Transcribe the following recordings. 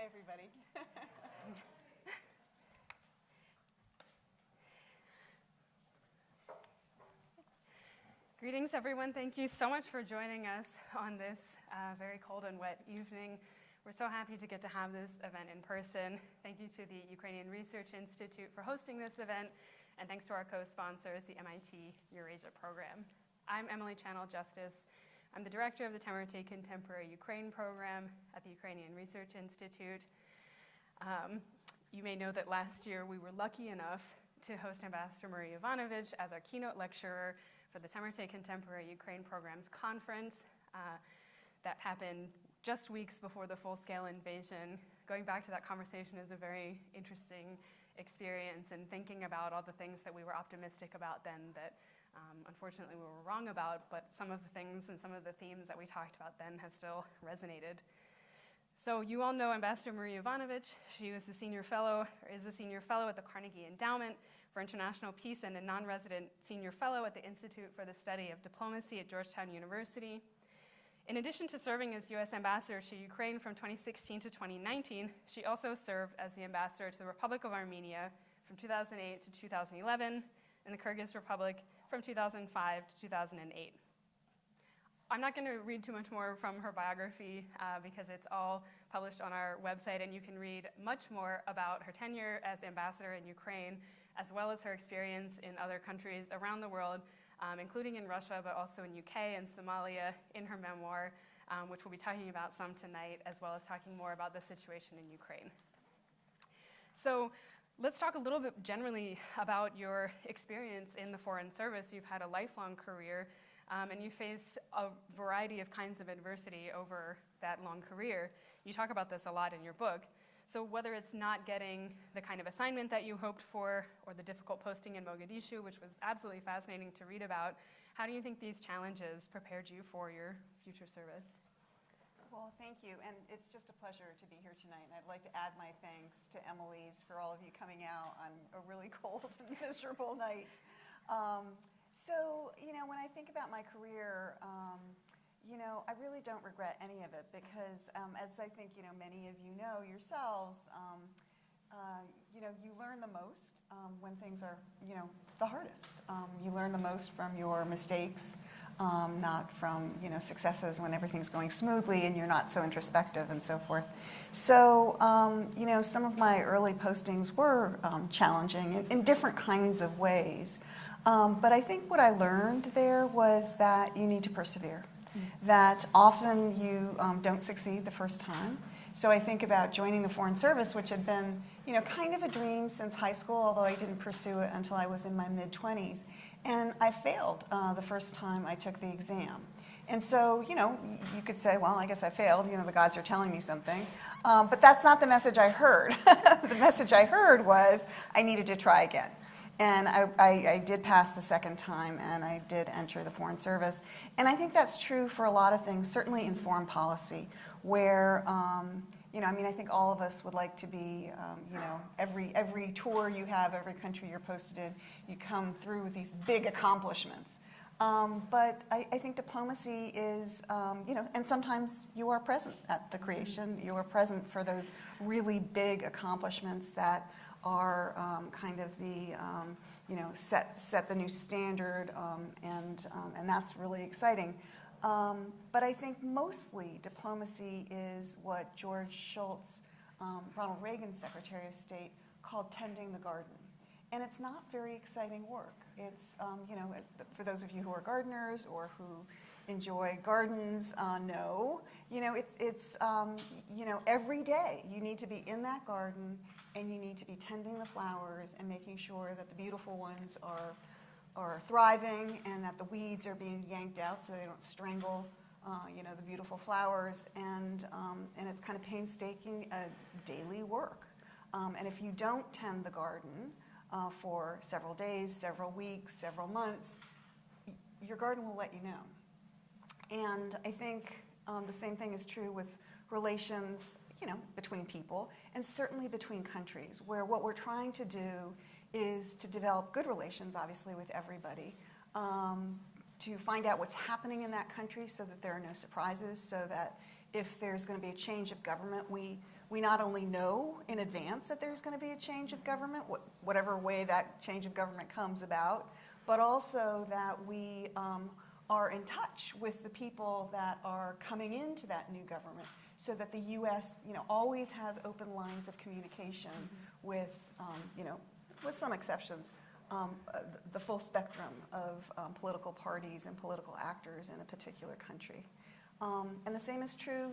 everybody. Greetings, everyone. Thank you so much for joining us on this very cold and wet evening. We're so happy to get to have this event in person. Thank you to the Ukrainian Research Institute for hosting this event, and thanks to our co-sponsors, the MIT Eurasia program. I'm Emily Channel-Justice. I'm the director of the Temirtay Contemporary Ukraine program at the Ukrainian Research Institute. You may know that last year we were lucky enough to host Ambassador Marie Yovanovitch as our keynote lecturer for the Temirtay Contemporary Ukraine Programs Conference that happened just weeks before the full-scale invasion. Going back to that conversation is a very interesting experience, and thinking about all the things that we were optimistic about then that unfortunately we were wrong about, but some of the things and some of the themes that we talked about then have still resonated. So you all know Ambassador Marie Yovanovitch. She was a senior fellow, or is a senior fellow at the Carnegie Endowment for International Peace and a non-resident senior fellow at the Institute for the Study of Diplomacy at Georgetown University. In addition to serving as U.S. Ambassador to Ukraine from 2016 to 2019, she also served as the ambassador to the Republic of Armenia from 2008 to 2011, and the Kyrgyz Republic from 2005 to 2008. I'm not going to read too much more from her biography because it's all published on our website, and you can read much more about her tenure as ambassador in Ukraine, as well as her experience in other countries around the world, including in Russia, but also in UK and Somalia, in her memoir, which we'll be talking about some tonight, as well as talking more about the situation in Ukraine. So let's talk a little bit generally about your experience in the Foreign Service. You've had a lifelong career, and you faced a variety of kinds of adversity over that long career. You talk about this a lot in your book. So whether it's not getting the kind of assignment that you hoped for, or the difficult posting in Mogadishu, which was absolutely fascinating to read about, how do you think these challenges prepared you for your future service? Well, thank you, and it's just a pleasure to be here tonight. And I'd like to add my thanks to Emily's for all of you coming out on a really cold and miserable night. So, when I think about my career, I really don't regret any of it because, as I think, many of you know yourselves, you learn the most when things are, the hardest. You learn the most from your mistakes, not from, successes when everything's going smoothly and you're not so introspective and so forth. So, some of my early postings were challenging in different kinds of ways. But I think what I learned there was that you need to persevere, that often you don't succeed the first time. So I think about joining the Foreign Service, which had been, kind of a dream since high school, although I didn't pursue it until I was in my mid-20s. And I failed the first time I took the exam. And so, you could say, well, I guess I failed, the gods are telling me something. But that's not the message I heard. The message I heard was I needed to try again. And I did pass the second time, and I did enter the Foreign Service. And I think that's true for a lot of things, certainly in foreign policy, where, I think all of us would like to be, every tour you have, every country you're posted in, you come through with these big accomplishments. But I think diplomacy is, and sometimes you are present at the creation. You are present for those really big accomplishments that are kind of the, set the new standard, and that's really exciting. But I think mostly diplomacy is what George Shultz, Ronald Reagan's Secretary of State, called tending the garden. And it's not very exciting work. It's, for those of you who are gardeners or who enjoy gardens, it's every day you need to be in that garden, and you need to be tending the flowers and making sure that the beautiful ones are thriving and that the weeds are being yanked out so they don't strangle, the beautiful flowers. And it's kind of painstaking daily work. And if you don't tend the garden for several days, several weeks, several months, your garden will let you know. And I think the same thing is true with relations, between people, and certainly between countries, where what we're trying to do is to develop good relations, obviously, with everybody, to find out what's happening in that country so that there are no surprises, so that if there's going to be a change of government, we we not only know in advance that there's going to be a change of government, whatever way that change of government comes about, but also that we are in touch with the people that are coming into that new government, so that the U.S. Always has open lines of communication with, with some exceptions, the full spectrum of political parties and political actors in a particular country. And the same is true,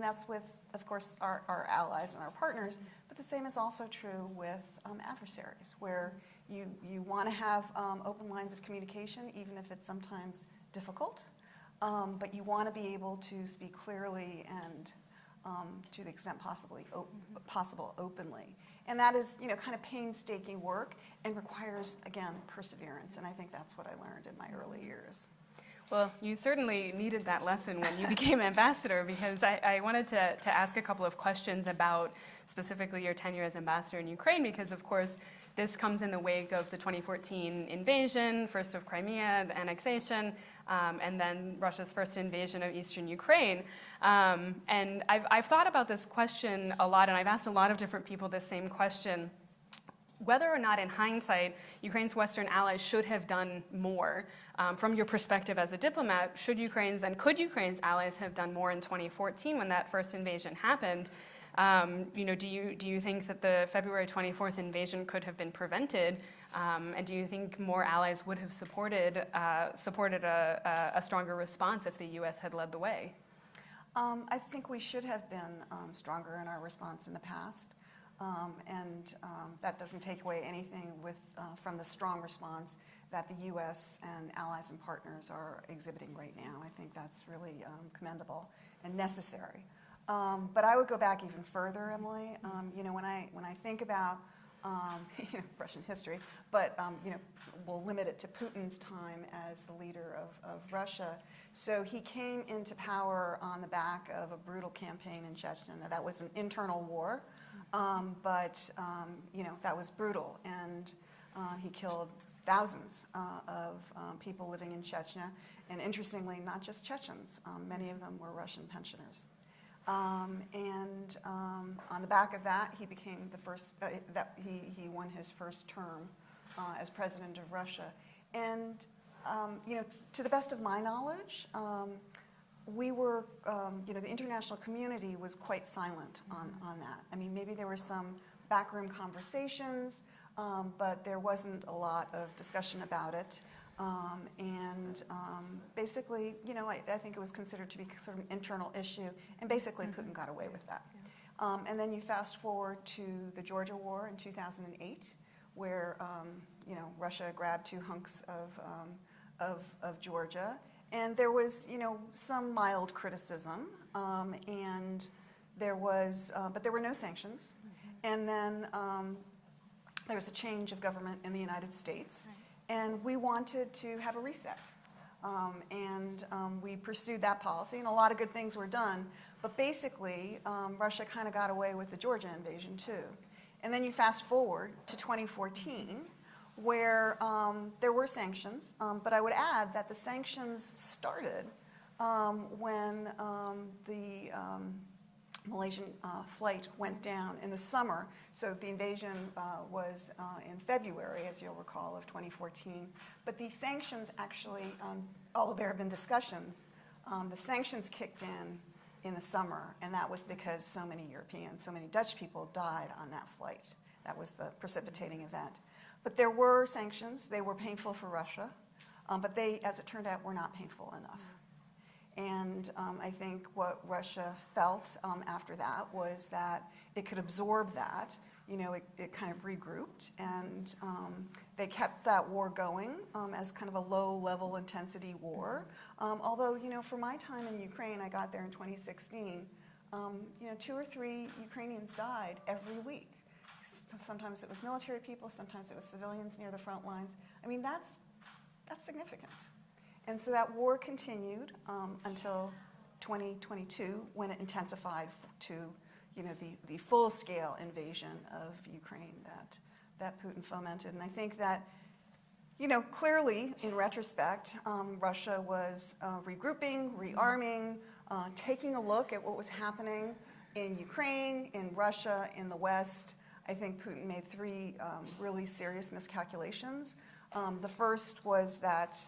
that's with, of course, our allies and our partners, but the same is also true with adversaries, where you want to have open lines of communication, even if it's sometimes difficult, but you want to be able to speak clearly and to the extent possible openly. And that is, kind of painstaking work and requires, again, perseverance. And I think that's what I learned in my early years. Well, you certainly needed that lesson when you became ambassador, because I wanted to ask a couple of questions about specifically your tenure as ambassador in Ukraine, because of course this comes in the wake of the 2014 invasion, first of Crimea, the annexation, and then Russia's first invasion of eastern Ukraine. And I've thought about this question a lot, and I've asked a lot of different people this same question. Whether or not, in hindsight, Ukraine's Western allies should have done more. From your perspective as a diplomat, could Ukraine's allies have done more in 2014 when that first invasion happened? Do you think that the February 24th invasion could have been prevented? And do you think more allies would have supported a stronger response if the U.S. had led the way? I think we should have been stronger in our response in the past. And that doesn't take away anything from the strong response that the U.S. and allies and partners are exhibiting right now. I think that's really commendable and necessary. But I would go back even further, Emily. When I think about Russian history, but we'll limit it to Putin's time as the leader of Russia. So he came into power on the back of a brutal campaign in Chechnya. Now, that was an internal war, but that was brutal, and he killed thousands of people living in Chechnya, and interestingly, not just Chechens. Many of them were Russian pensioners. And on the back of that, he became the first. He won his first term as president of Russia, and to the best of my knowledge, we were, the international community was quite silent on that. I mean, maybe there were some backroom conversations, but there wasn't a lot of discussion about it. Basically, I think it was considered to be sort of an internal issue, and basically Putin got away with that. And then you fast forward to the Georgia War in 2008, where Russia grabbed 2 hunks of Georgia, and there was some mild criticism, and there was, but there were no sanctions, and then there was a change of government in the United States. And we wanted to have a reset. We pursued that policy, and a lot of good things were done. But basically, Russia kind of got away with the Georgia invasion, too. And then you fast forward to 2014, where there were sanctions. But I would add that the sanctions started when the Malaysian flight went down in the summer. So the invasion was in February, as you'll recall, of 2014. But these sanctions actually, although there have been discussions, the sanctions kicked in the summer, and that was because so many Europeans, so many Dutch people died on that flight. That was the precipitating event. But there were sanctions. They were painful for Russia, but they, as it turned out, were not painful enough. And I think what Russia felt after that was that it could absorb that. It kind of regrouped, and they kept that war going as kind of a low-level intensity war. Although, for my time in Ukraine, I got there in 2016, 2 or 3 Ukrainians died every week. Sometimes it was military people, sometimes it was civilians near the front lines. I mean, that's significant. And so that war continued until 2022, when it intensified to, the full-scale invasion of Ukraine that Putin fomented. And I think that, clearly, in retrospect, Russia was regrouping, rearming, taking a look at what was happening In Ukraine, in Russia, in the West, I think Putin made three really serious miscalculations. The first was that,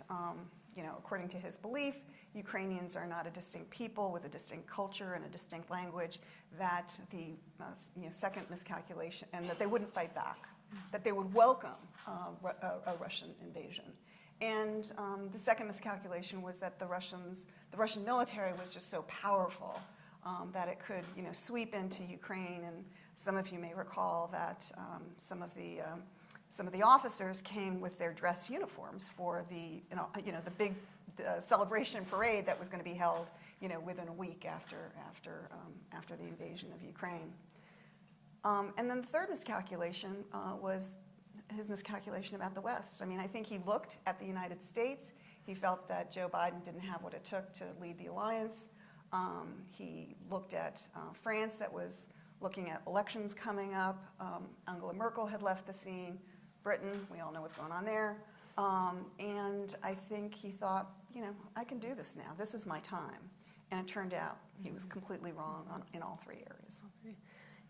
according to his belief, Ukrainians are not a distinct people with a distinct culture and a distinct language. That the second miscalculation, and that they wouldn't fight back, that they would welcome a Russian invasion. And the second miscalculation was that the Russian military was just so powerful that it could, sweep into Ukraine. And some of you may recall that some of the officers came with their dress uniforms for the big celebration parade that was going to be held, within a week after the invasion of Ukraine. And then the third miscalculation was his miscalculation about the West. I mean, I think he looked at the United States. He felt that Joe Biden didn't have what it took to lead the alliance. He looked at France, that was looking at elections coming up. Angela Merkel had left the scene. Britain, we all know what's going on there. And I think he thought, I can do this now. This is my time. And it turned out he was completely wrong in all three areas.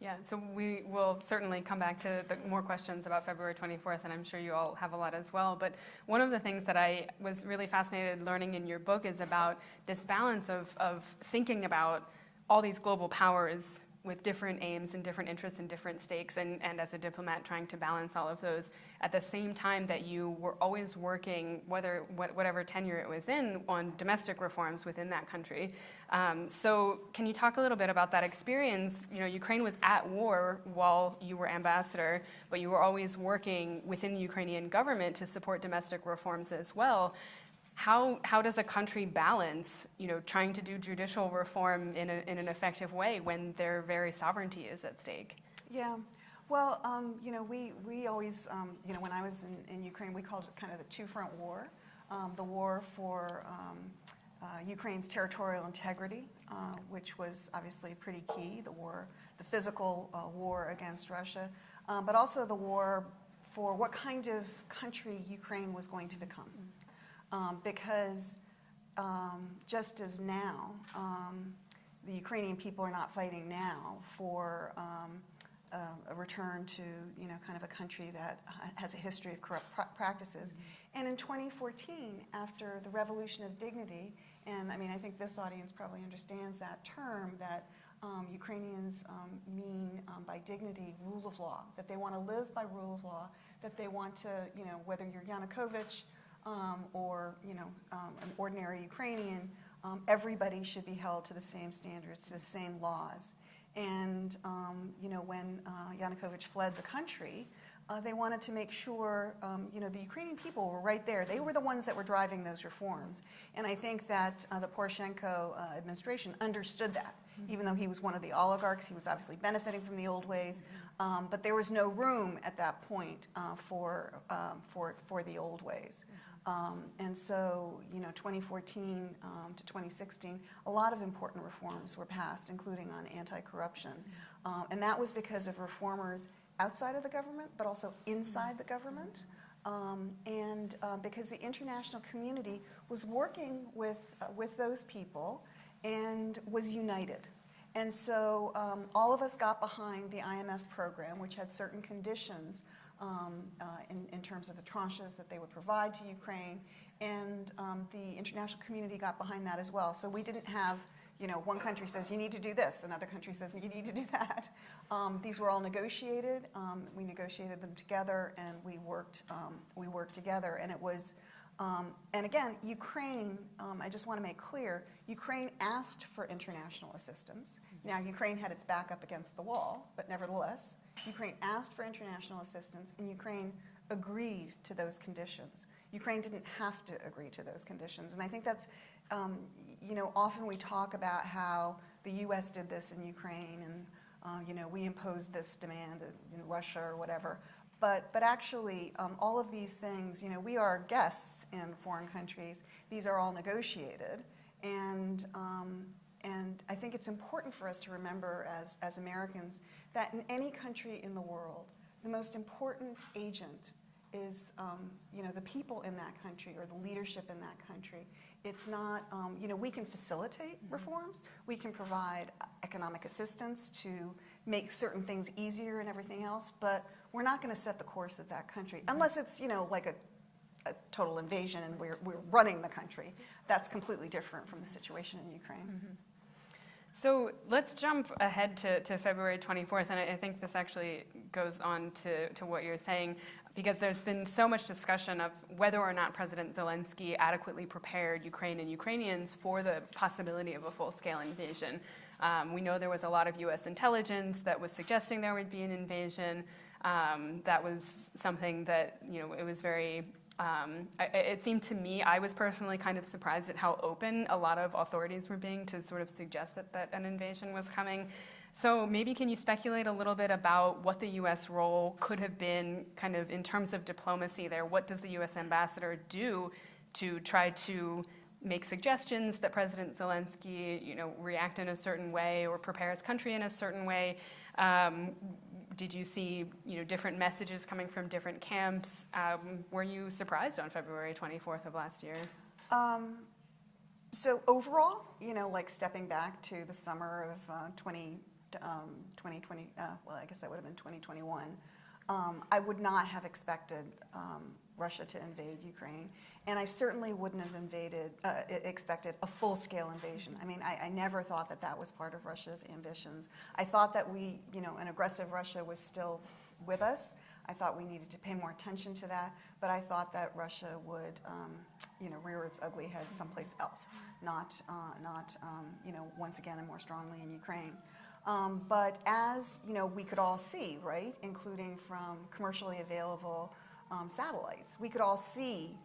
Yeah, so we will certainly come back to more questions about February 24th, and I'm sure you all have a lot as well. But one of the things that I was really fascinated learning in your book is about this balance of thinking about all these global powers with different aims and different interests and different stakes, and as a diplomat trying to balance all of those at the same time that you were always working, whatever tenure it was in, on domestic reforms within that country. So can you talk a little bit about that experience? Ukraine was at war while you were ambassador, but you were always working within the Ukrainian government to support domestic reforms as well. How does a country balance, trying to do judicial reform in an effective way when their very sovereignty is at stake? Yeah, well, we always, when I was in Ukraine, we called it kind of the two-front war. The war for Ukraine's territorial integrity, which was obviously pretty key. The physical war against Russia, but also the war for what kind of country Ukraine was going to become. Because just as now, the Ukrainian people are not fighting now for a return to, kind of a country that has a history of corrupt practices. And in 2014, after the Revolution of Dignity, and I mean, I think this audience probably understands that term, that Ukrainians mean by dignity rule of law, that they want to live by rule of law, that they want to, whether you're Yanukovych, or an ordinary Ukrainian, everybody should be held to the same standards, to the same laws. And when Yanukovych fled the country, they wanted to make sure the Ukrainian people were right there. They were the ones that were driving those reforms. And I think that the Poroshenko administration understood that. Even though he was one of the oligarchs, he was obviously benefiting from the old ways. But there was no room at that point for the old ways. And so, 2014 to 2016, a lot of important reforms were passed, including on anti-corruption. And that was because of reformers outside of the government, but also inside the government. And because the international community was working with those people and was united. And so all of us got behind the IMF program, which had certain conditions in terms of the tranches that they would provide to Ukraine, and the international community got behind that as well. So we didn't have, one country says you need to do this, another country says you need to do that. These were all negotiated. We negotiated them together, and we worked together. And it was, and again, Ukraine. I just want to make clear, Ukraine asked for international assistance. Now, Ukraine had its back up against the wall, but nevertheless, Ukraine asked for international assistance, and Ukraine agreed to those conditions. Ukraine didn't have to agree to those conditions. And I think that's, often we talk about how the U.S. did this in Ukraine, and, we imposed this demand in Russia or whatever. But actually, all of these things, we are guests in foreign countries. These are all negotiated. And I think it's important for us to remember as Americans that in any country in the world, the most important agent is, the people in that country or the leadership in that country. It's not, we can facilitate reforms. We can provide economic assistance to make certain things easier and everything else, but we're not going to set the course of that country unless it's, like a total invasion and we're running the country. That's completely different from the situation in Ukraine. So let's jump ahead to February 24th, and I think this actually goes on to what you're saying, because there's been so much discussion of whether or not President Zelensky adequately prepared Ukraine and Ukrainians for the possibility of a full-scale invasion. We know there was a lot of U.S. intelligence that was suggesting there would be an invasion. That was something that, it was very... it seemed to me, I was personally kind of surprised at how open a lot of authorities were being to sort of suggest that an invasion was coming. So maybe can you speculate a little bit about what the U.S. role could have been kind of in terms of diplomacy there? What does the U.S. ambassador do to try to make suggestions that President Zelensky, react in a certain way or prepare his country in a certain way? Did you see, different messages coming from different camps? Were you surprised on February 24th of last year? So overall, like stepping back to the summer of 2020, well, I guess that would have been 2021, I would not have expected Russia to invade Ukraine, and I certainly wouldn't have expected a full-scale invasion. I mean, I never thought that was part of Russia's ambitions. I thought that an aggressive Russia was still with us. I thought we needed to pay more attention to that, but I thought that Russia would, rear its ugly head someplace else, not once again and more strongly in Ukraine. But as, we could all see, right, including from commercially available satellites, we could all see,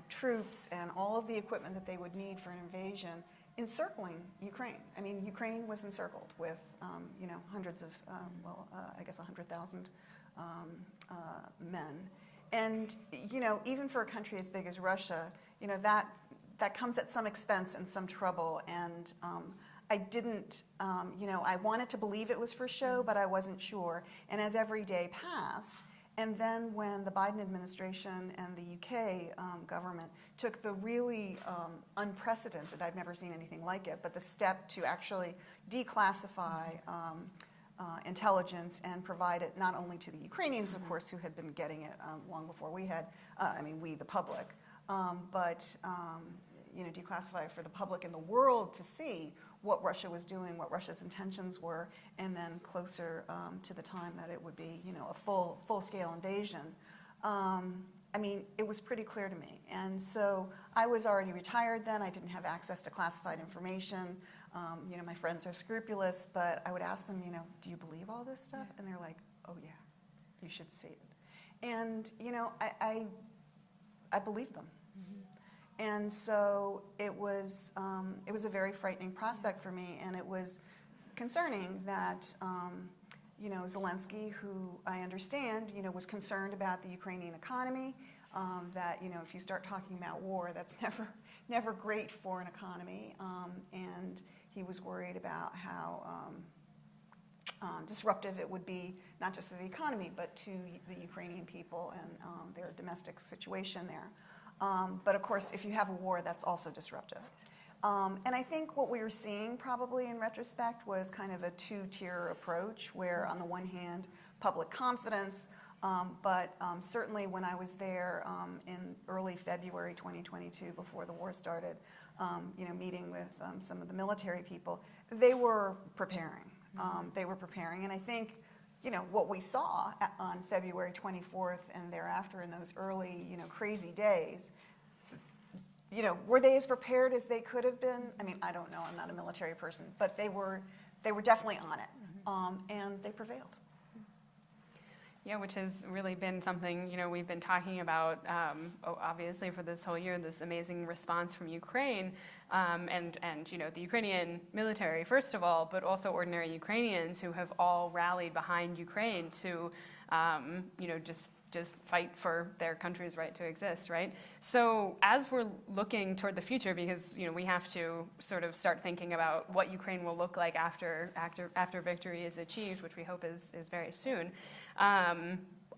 troops and all of the equipment that they would need for an invasion encircling Ukraine. I mean, Ukraine was encircled with, hundreds of, I guess 100,000 men. And, even for a country as big as Russia, that comes at some expense and some trouble. And I didn't, I wanted to believe it was for show, but I wasn't sure. And as every day passed, and then when the Biden administration and the UK government took the really unprecedented, I've never seen anything like it, but the step to actually declassify intelligence and provide it not only to the Ukrainians, of course, who had been getting it long before we had, we, the public, but declassify it for the public and the world to see what Russia was doing, what Russia's intentions were, and then closer to the time that it would be, a full-scale invasion. It was pretty clear to me. And so I was already retired then. I didn't have access to classified information. My friends are scrupulous, but I would ask them, do you believe all this stuff? And they're like, oh yeah, you should see it. And, I believed them. And so it was a very frightening prospect for me, and it was concerning that, Zelensky, who I understand, was concerned about the Ukrainian economy, that, if you start talking about war, that's never great for an economy, and he was worried about how disruptive it would be, not just to the economy, but to the Ukrainian people and their domestic situation there. But of course, if you have a war, that's also disruptive. And I think what we were seeing probably in retrospect was kind of a two-tier approach where on the one hand, public confidence, but certainly when I was there in early February 2022, before the war started, meeting with some of the military people, they were preparing. And I think what we saw on February 24th and thereafter in those early, crazy days, were they as prepared as they could have been? I don't know, I'm not a military person, but they were definitely on it, and they prevailed. Yeah, which has really been something, we've been talking about, obviously for this whole year, this amazing response from Ukraine, and the Ukrainian military, first of all, but also ordinary Ukrainians who have all rallied behind Ukraine to, just fight for their country's right to exist, right? So as we're looking toward the future, because we have to sort of start thinking about what Ukraine will look like after victory is achieved, which we hope is very soon.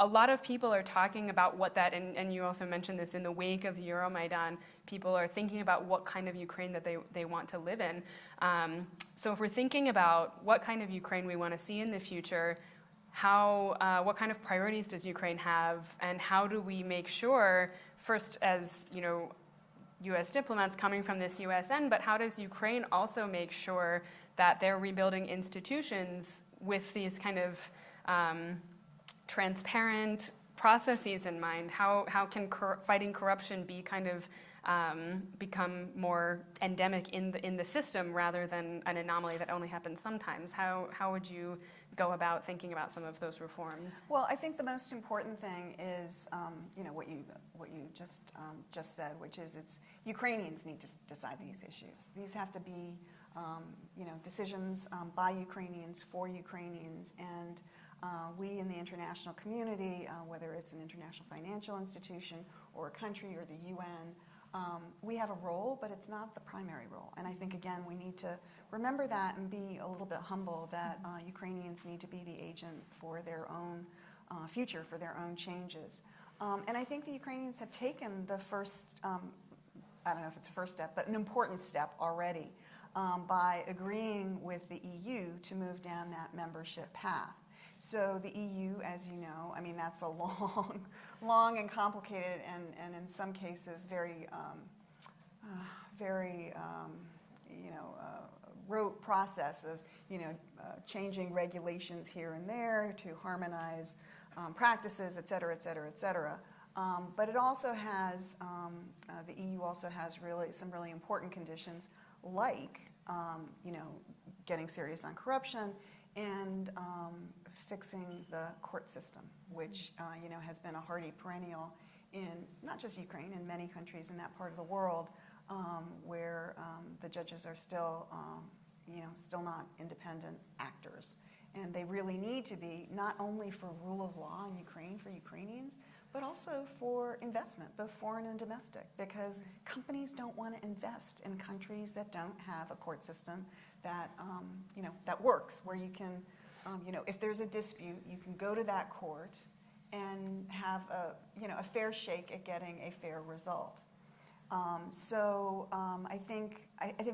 a lot of people are talking about what that, and you also mentioned this, in the wake of the Euromaidan, people are thinking about what kind of Ukraine that they want to live in. So if we're thinking about what kind of Ukraine we want to see in the future, what kind of priorities does Ukraine have, and how do we make sure, first as U.S. diplomats coming from this USN, but how does Ukraine also make sure that they're rebuilding institutions with these kind of transparent processes in mind? How can fighting corruption be kind of become more endemic in the system rather than an anomaly that only happens sometimes? How would you go about thinking about some of those reforms? Well, I think the most important thing is, what you just said, which is Ukrainians need to decide these issues. These have to be, decisions by Ukrainians for Ukrainians, and we in the international community, whether it's an international financial institution or a country or the UN, we have a role, but it's not the primary role. And I think, again, we need to remember that and be a little bit humble that Ukrainians need to be the agent for their own future, for their own changes. And I think the Ukrainians have taken the first, I don't know if it's a first step, but an important step already by agreeing with the EU to move down that membership path. So the EU, as you know, I mean, that's a long and complicated and in some cases very rote process of, changing regulations here and there to harmonize practices, et cetera, et cetera, et cetera. But it also has, the EU also has some really important conditions like, getting serious on corruption and fixing the court system, which has been a hardy perennial in not just Ukraine, in many countries in that part of the world, where the judges are still not independent actors. And they really need to be, not only for rule of law in Ukraine for Ukrainians, but also for investment, both foreign and domestic, because companies don't want to invest in countries that don't have a court system that, that works, where you can, if there's a dispute, you can go to that court and have a fair shake at getting a fair result. I think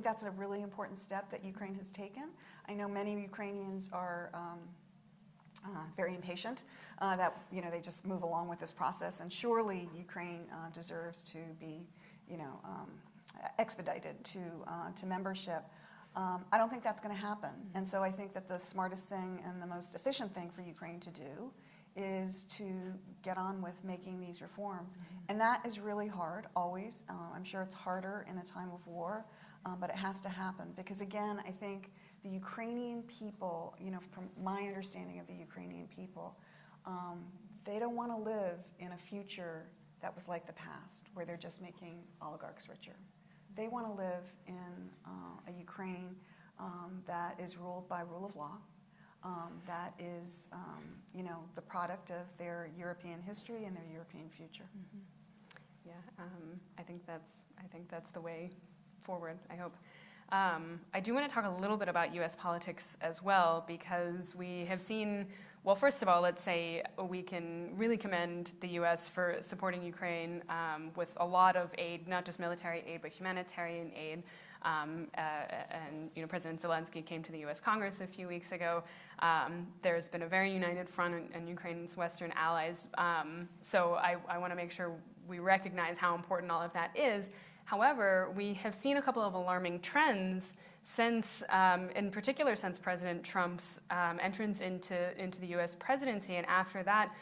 that's a really important step that Ukraine has taken. I know many Ukrainians are very impatient that they just move along with this process, and surely Ukraine deserves to be expedited to membership. I don't think that's going to happen, and so I think that the smartest thing and the most efficient thing for Ukraine to do is to get on with making these reforms. And that is really hard, always. I'm sure it's harder in a time of war, but it has to happen. Because again, I think the Ukrainian people, from my understanding of the Ukrainian people, they don't want to live in a future that was like the past, where they're just making oligarchs richer. They want to live in a Ukraine that is ruled by rule of law, that is, the product of their European history and their European future. Mm-hmm. Yeah, I think that's the way forward, I hope. I do want to talk a little bit about U.S. politics as well, because we have seen, well, first of all, let's say we can really commend the U.S. for supporting Ukraine with a lot of aid, not just military aid, but humanitarian aid. And President Zelensky came to the U.S. Congress a few weeks ago. There's been a very united front in Ukraine's Western allies. So I want to make sure we recognize how important all of that is. However, we have seen a couple of alarming trends since, in particular, since President Trump's entrance into the U.S. presidency, and after that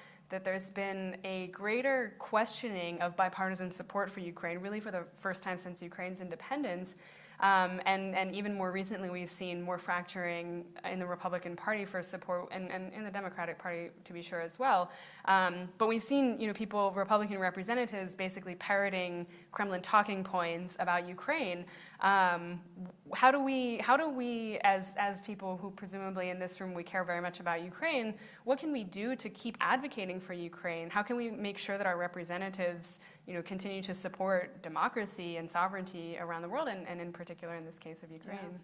there's been a greater questioning of bipartisan support for Ukraine, really for the first time since Ukraine's independence. And even more recently, we've seen more fracturing in the Republican Party for support, and in the Democratic Party, to be sure, as well. But we've seen, people, Republican representatives, basically parroting Kremlin talking points about Ukraine. How do we, as people who presumably in this room we care very much about Ukraine, what can we do to keep advocating for Ukraine? How can we make sure that our representatives, continue to support democracy and sovereignty around the world, and in particular in this case of Ukraine?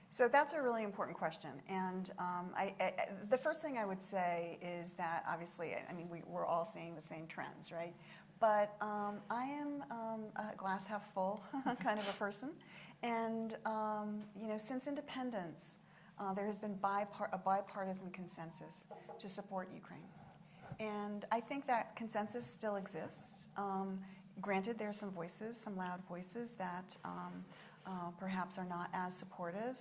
So that's a really important question, and the first thing I would say is that obviously, I mean, we're all seeing the same trends, right? But I am a glass half full kind of a person, and you know, since independence, there has been a bipartisan consensus to support Ukraine, and I think that consensus still exists. Granted, there are some voices, some loud voices that perhaps are not as supportive.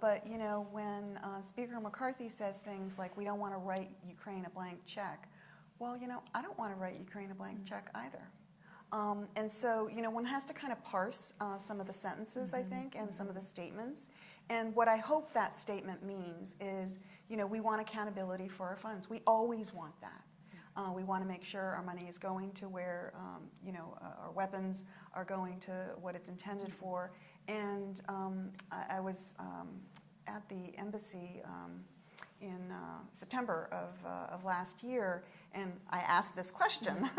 But you know, when Speaker McCarthy says things like, we don't want to write Ukraine a blank check, well, you know, I don't want to write Ukraine a blank check either. And so, you know, one has to kind of parse some of the sentences, I think, and some of the statements. And what I hope that statement means is, you know, we want accountability for our funds. We always want that. We want to make sure our money is going to where, you know, our weapons are going to what it's intended for. And I was at the embassy in September of last year, and I asked this question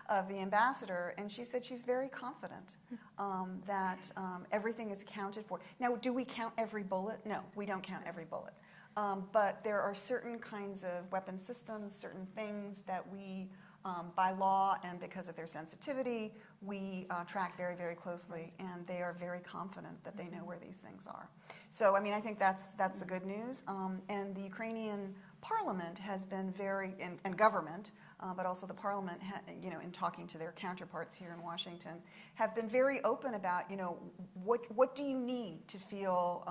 of the ambassador, and she said she's very confident that everything is accounted for. Now, do we count every bullet? No, we don't count every bullet. But there are certain kinds of weapon systems, certain things that we, by law and because of their sensitivity, we track very, very closely, and they are very confident that they know where these things are. So, I mean, I think that's the good news. And the Ukrainian parliament has been very, and government, but also the parliament, you know, in talking to their counterparts here in Washington, have been very open about, you know, what do you need to feel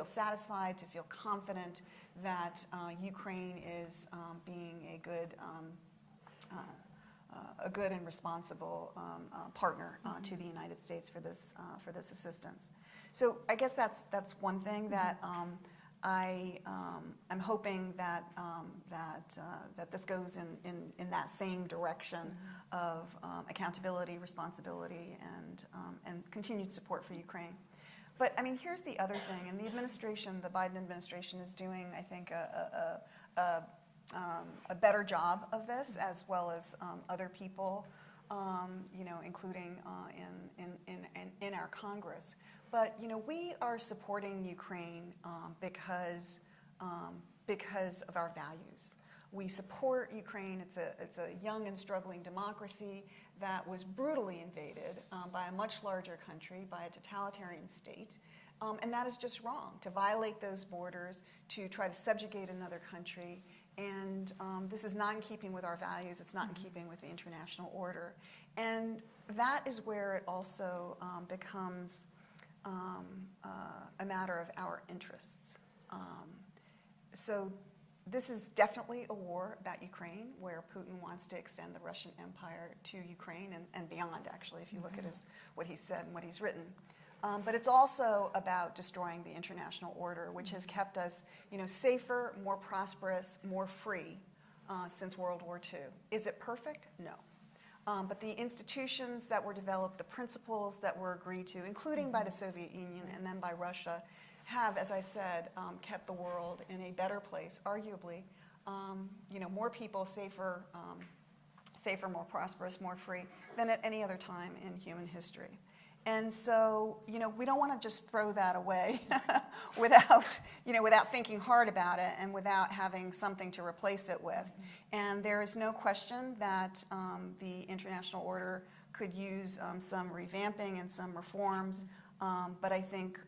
satisfied, to feel confident that Ukraine is being a good and responsible partner to the United States for this assistance. So I guess that's one thing that I'm hoping that that this goes in that same direction of accountability, responsibility, and continued support for Ukraine. But I mean, here's the other thing, and the administration, the Biden administration, is doing, I think, a better job of this, as well as other people, you know, including in our Congress. But you know, we are supporting Ukraine because of our values. We support Ukraine. It's a young and struggling democracy that was brutally invaded by a much larger country, by a totalitarian state. And that is just wrong, to violate those borders, to try to subjugate another country. And this is not in keeping with our values. It's not in keeping with the international order. And that is where it also becomes a matter of our interests. So this is definitely a war about Ukraine, where Putin wants to extend the Russian Empire to Ukraine and beyond, actually, if you look at what he's said and what he's written. But it's also about destroying the international order, which has kept us, you know, safer, more prosperous, more free since World War II. Is it perfect? No. But the institutions that were developed, the principles that were agreed to, including by the Soviet Union and then by Russia, have, as I said, kept the world in a better place, arguably. You know, more people, safer, more prosperous, more free than at any other time in human history. And so, you know, we don't want to just throw that away without thinking hard about it and without having something to replace it with. And there is no question that the international order could use some revamping and some reforms. But I think,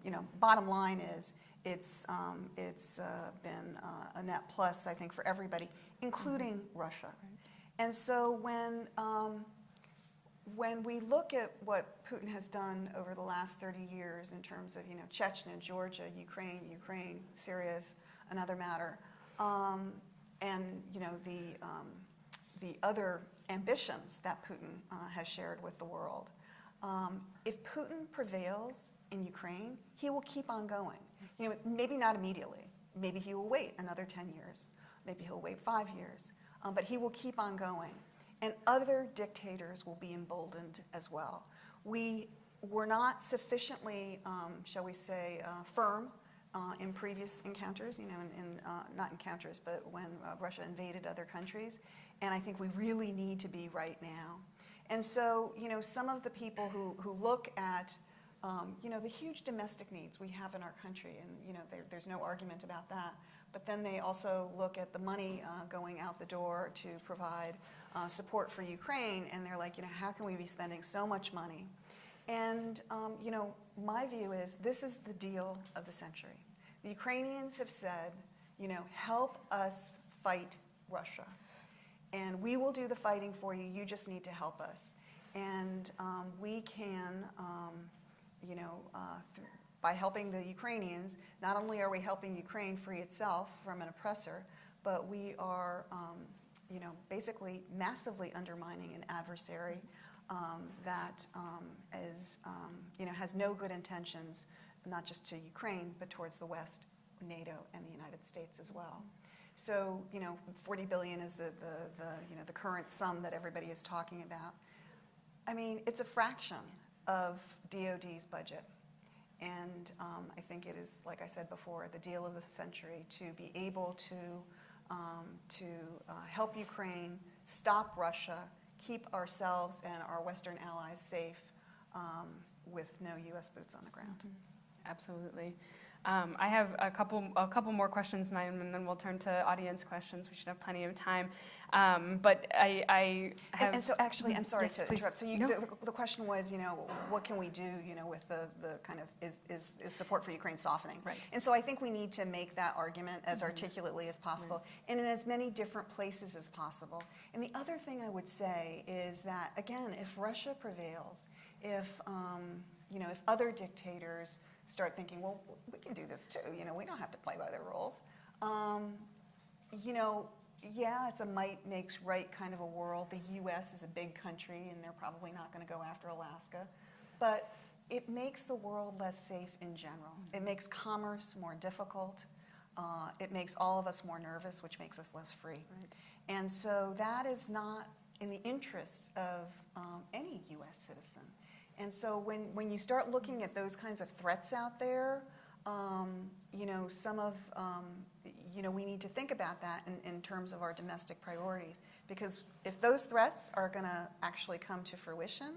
you know, bottom line is it's been a net plus, I think, for everybody, including Russia. And so when we look at what Putin has done over the last 30 years in terms of, you know, Chechnya, Georgia, Ukraine, Syria is another matter, and, you know, the other ambitions that Putin has shared with the world. If Putin prevails in Ukraine, he will keep on going. You know, maybe not immediately. Maybe he will wait another 10 years. Maybe he'll wait 5 years. But he will keep on going. And other dictators will be emboldened as well. We were not sufficiently, shall we say, firm in previous encounters, you know, not encounters, but when Russia invaded other countries. And I think we really need to be right now. And so, you know, some of the people who look at you know, the huge domestic needs we have in our country, and you know, there's no argument about that. But then they also look at the money going out the door to provide support for Ukraine, and they're like, you know, how can we be spending so much money? And you know, my view is this is the deal of the century. The Ukrainians have said, you know, help us fight Russia, and we will do the fighting for you. You just need to help us, and we can, you know, by helping the Ukrainians, not only are we helping Ukraine free itself from an oppressor, but we are, you know, basically massively undermining an adversary that is, you know, has no good intentions, not just to Ukraine, but towards the West, NATO, and the United States as well. So, you know, 40 billion is the you know, the current sum that everybody is talking about. I mean, it's a fraction of DOD's budget. And I think it is, like I said before, the deal of the century to be able to help Ukraine, stop Russia, keep ourselves and our Western allies safe with no U.S. boots on the ground. Mm-hmm. Absolutely. I have a couple more questions, and then we'll turn to audience questions. We should have plenty of time. But I have... And so actually, I'm sorry yes, to please. interrupt. So No. the question was, you know, what can we do, you know, with the kind of, is support for Ukraine softening? Right. And so I think we need to make that argument as articulately as possible and in as many different places as possible. And the other thing I would say is that, again, if Russia prevails, if, you know, if other dictators start thinking, well, we can do this too, you know, we don't have to play by their rules. You know, yeah, it's a might makes right kind of a world. The U.S. is a big country, and they're probably not going to go after Alaska. But it makes the world less safe in general. It makes commerce more difficult. It makes all of us more nervous, which makes us less free. Right. And so that is not in the interests of any U.S. citizen. And so when you start looking at those kinds of threats out there, you know, some of, you know, we need to think about that in terms of our domestic priorities. Because if those threats are going to actually come to fruition,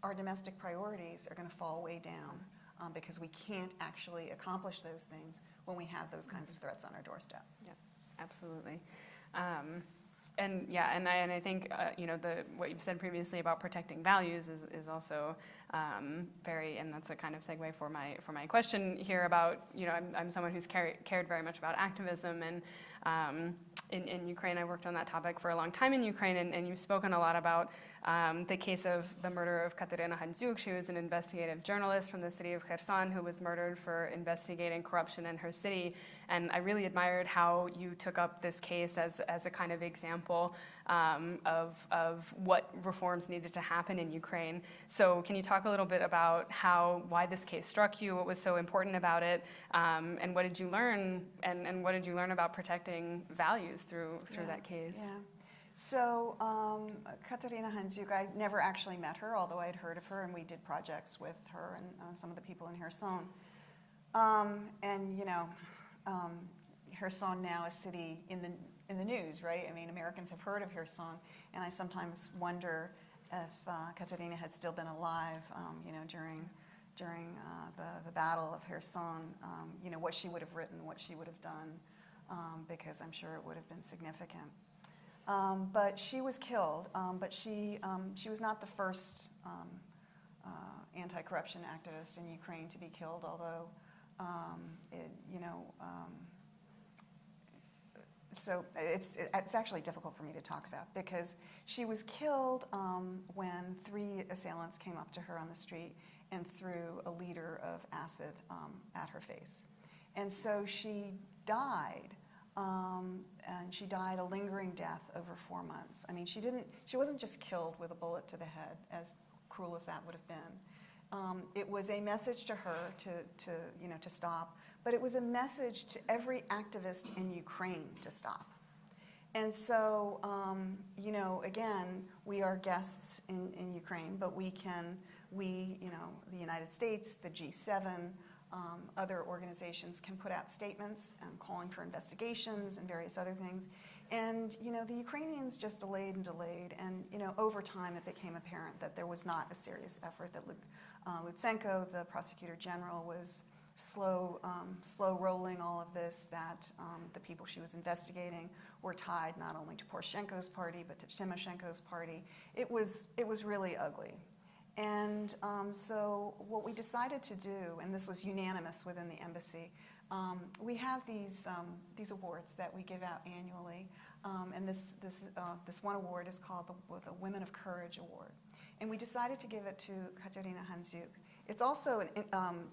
our domestic priorities are going to fall way down because we can't actually accomplish those things when we have those kinds of threats on our doorstep. Yeah, absolutely. And yeah, and I think you know, what you've said previously about protecting values is also very, and that's a kind of segue for my question here about, you know, I'm someone who's cared very much about activism, and in Ukraine I worked on that topic for a long time in Ukraine, and you've spoken a lot about the case of the murder of Katerina Handziuk. She was an investigative journalist from the city of Kherson who was murdered for investigating corruption in her city. And I really admired how you took up this case as a kind of example of what reforms needed to happen in Ukraine. So can you talk a little bit about why this case struck you, what was so important about it, and what did you learn, and what did you learn about protecting values through that case? Yeah. So Katerina Handziuk, I never actually met her, although I'd heard of her, and we did projects with her and some of the people in Kherson. And you know, Kherson now a city in the news, right? I mean, Americans have heard of Kherson, and I sometimes wonder if Katerina had still been alive, you know, during the Battle of Kherson, you know, what she would have written, what she would have done, because I'm sure it would have been significant. But she was killed, but she was not the first anti-corruption activist in Ukraine to be killed, although, you know, so it's actually difficult for me to talk about because she was killed when 3 assailants came up to her on the street and threw a liter of acid at her face. And so she died. And she died a lingering death over 4 months. I mean, she wasn't just killed with a bullet to the head, as cruel as that would have been. It was a message to her to stop, but it was a message to every activist in Ukraine to stop. And so, you know, again, we are guests in Ukraine, but we, you know, the United States, the G7, other organizations can put out statements calling for investigations and various other things. And, you know, the Ukrainians just delayed and delayed, and, you know, over time it became apparent that there was not a serious effort, that Lutsenko, the prosecutor general, was slow rolling all of this, that the people she was investigating were tied not only to Poroshenko's party, but to Tymoshenko's party. It was really ugly. And so what we decided to do, and this was unanimous within the embassy, we have these awards that we give out annually, and this one award is called the Women of Courage Award. And we decided to give it to Katerina Handzyuk. It's also,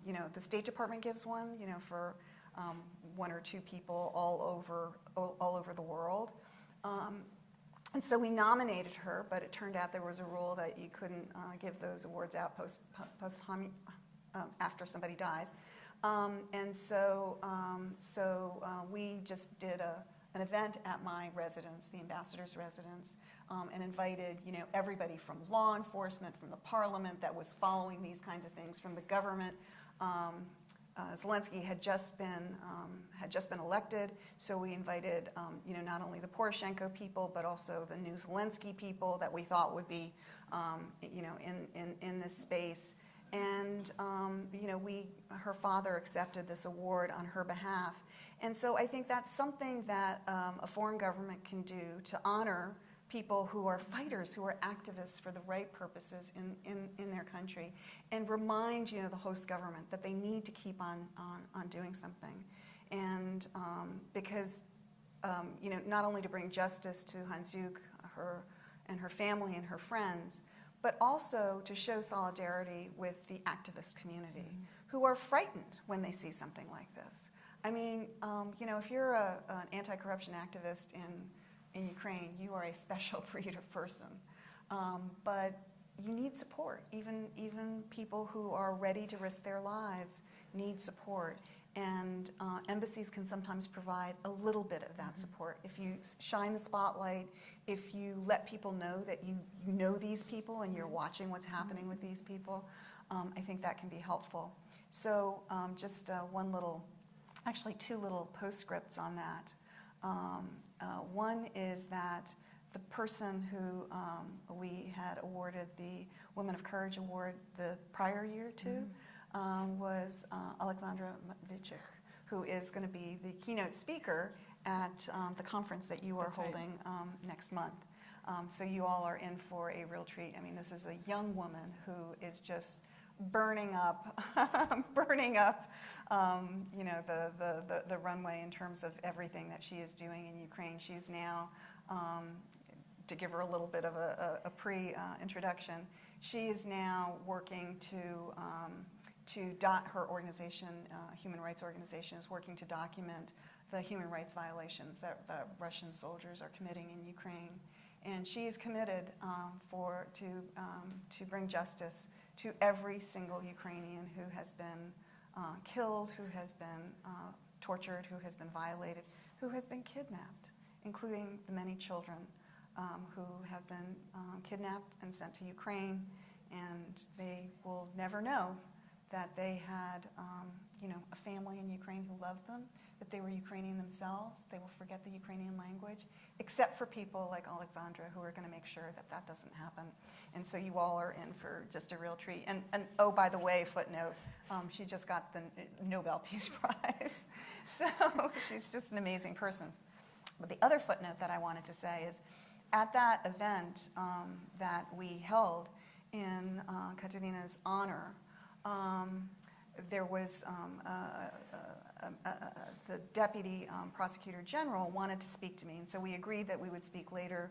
you know, the State Department gives one, you know, for one or two people all over the world. And so we nominated her, but it turned out there was a rule that you couldn't give those awards out after somebody dies. And so we just did an event at my residence, the ambassador's residence, and invited, you know, everybody from law enforcement, from the parliament that was following these kinds of things, from the government. Zelensky had just been elected, so we invited, you know, not only the Poroshenko people, but also the new Zelensky people that we thought would be, you know, in this space. And, you know, her father accepted this award on her behalf. And so I think that's something that a foreign government can do to honor people who are fighters, who are activists for the right purposes in their country, and remind, you know, the host government that they need to keep on doing something. And because, you know, not only to bring justice to Handzyuk, her family and her friends, but also to show solidarity with the activist community who are frightened when they see something like this. I mean, you know, if you're an anti-corruption activist in Ukraine, you are a special breed of person. But you need support. Even people who are ready to risk their lives need support. And embassies can sometimes provide a little bit of that support. If you shine the spotlight, if you let people know that you know these people and you're watching what's happening with these people, I think that can be helpful. So just actually two little postscripts on that. One is that the person who we had awarded the Women of Courage Award the prior year to was Alexandra Matvichuk, who is going to be the keynote speaker at the conference that you are holding next month. So you all are in for a real treat. I mean, this is a young woman who is just burning up, you know, the runway in terms of everything that she is doing in Ukraine. She's now, to give her a little bit of a pre-introduction, she is now working her organization, human rights organization, is working to document the human rights violations that Russian soldiers are committing in Ukraine. And she is committed to bring justice to every single Ukrainian who has been killed, who has been tortured, who has been violated, who has been kidnapped, including the many children who have been kidnapped and sent to Ukraine, and they will never know that they had, you know, a family in Ukraine who loved them, that they were Ukrainian themselves. They will forget the Ukrainian language, except for people like Alexandra who are going to make sure that that doesn't happen. And so you all are in for just a real treat. And oh, by the way, footnote, she just got the Nobel Peace Prize. So she's just an amazing person. But the other footnote that I wanted to say is, at that event that we held in Katerina's honor, there was the deputy prosecutor general wanted to speak to me, and so we agreed that we would speak later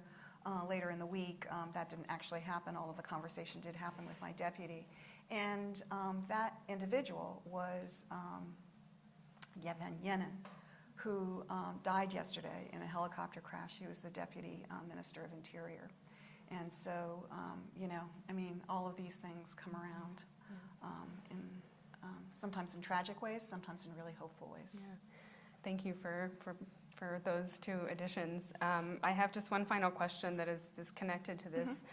in the week. That didn't actually happen, although the conversation did happen with my deputy. And that individual was Yevhen Yenin, who died yesterday in a helicopter crash. He was the deputy minister of Interior. And so, you know, I mean, all of these things come around sometimes in tragic ways, sometimes in really hopeful ways. Yeah. Thank you for those two additions. I have just one final question that is connected to this.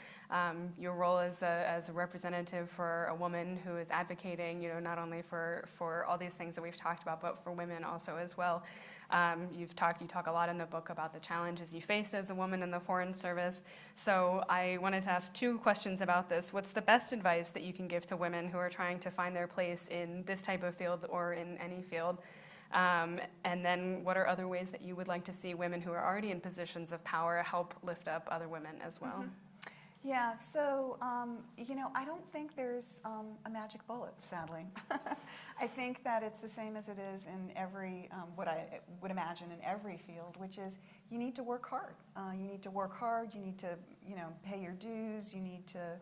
Your role as a representative for a woman who is advocating, you know, not only for all these things that we've talked about, but for women also as well. You talk a lot in the book about the challenges you faced as a woman in the Foreign Service. So I wanted to ask 2 questions about this. What's the best advice that you can give to women who are trying to find their place in this type of field or in any field? And then what are other ways that you would like to see women who are already in positions of power help lift up other women as well? Yeah, so, I don't think there's a magic bullet, sadly. I think that it's the same as it is in every, what I would imagine in every field, which is you need to work hard. You need to work hard, you need to, pay your dues, you need to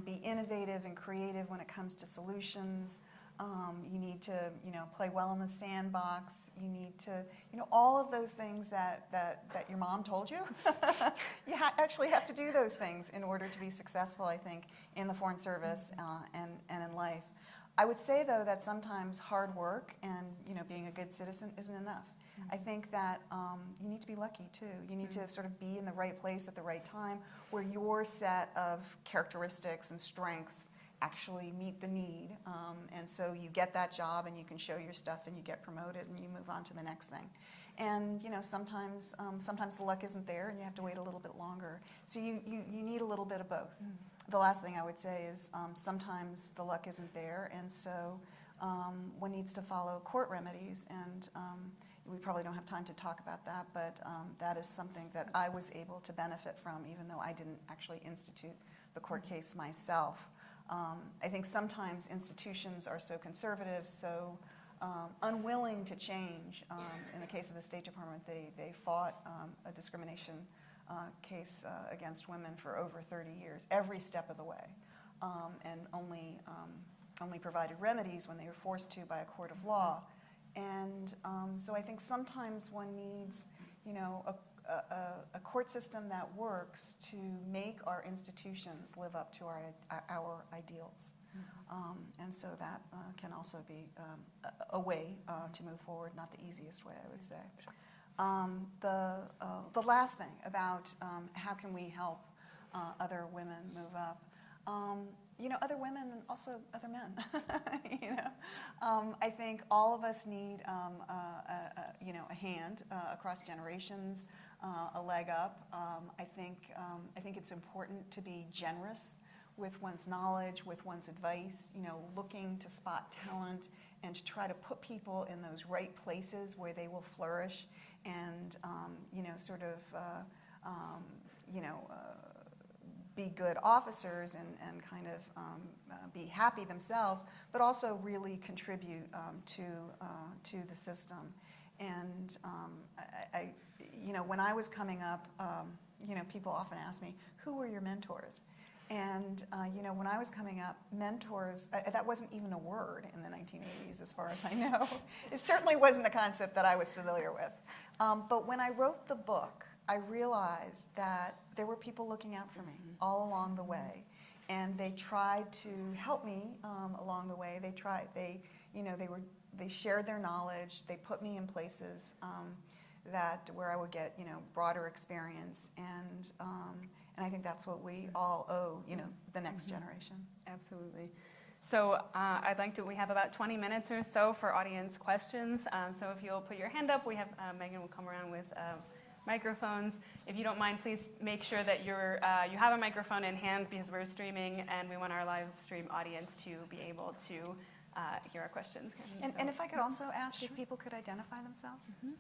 be innovative and creative when it comes to solutions. You need to, play well in the sandbox. You need to, all of those things that your mom told you. You actually have to do those things in order to be successful, I think, in the Foreign Service and in life. I would say, though, that sometimes hard work and, being a good citizen isn't enough. I think that you need to be lucky, too. You need to sort of be in the right place at the right time where your set of characteristics and strengths actually meet the need, and so you get that job and you can show your stuff and you get promoted and you move on to the next thing. And sometimes the luck isn't there and you have to wait a little bit longer. So you need a little bit of both. The last thing I would say is sometimes the luck isn't there, and so one needs to follow court remedies, and we probably don't have time to talk about that, but that is something that I was able to benefit from, even though I didn't actually institute the court case myself. I think sometimes institutions are so conservative, so unwilling to change. In the case of the State Department, they fought a discrimination case against women for over 30 years, every step of the way, and only provided remedies when they were forced to by a court of law. And so I think sometimes one needs, a court system that works to make our institutions live up to our ideals. And so that can also be a way to move forward, not the easiest way, I would say. The last thing about how can we help other women move up, other women and also other men. I think all of us need a hand across generations, a leg up. I think it's important to be generous with one's knowledge, with one's advice. Looking to spot talent and to try to put people in those right places where they will flourish and be good officers and kind of be happy themselves, but also really contribute to the system. And when I was coming up, people often ask me, who were your mentors? And when I was coming up, mentors, that wasn't even a word in the 1980s as far as I know. It certainly wasn't a concept that I was familiar with. But when I wrote the book, I realized that there were people looking out for me all along the way, and they tried to help me along the way. They shared their knowledge. They put me in places where I would get broader experience, and I think that's what we all owe the next generation. Absolutely. So we have about 20 minutes or so for audience questions. So if you'll put your hand up, Megan will come around with microphones. If you don't mind, please make sure that you have a microphone in hand because we're streaming and we want our live stream audience to be able to hear our questions. And if I could also ask if people could identify themselves. Mm-hmm.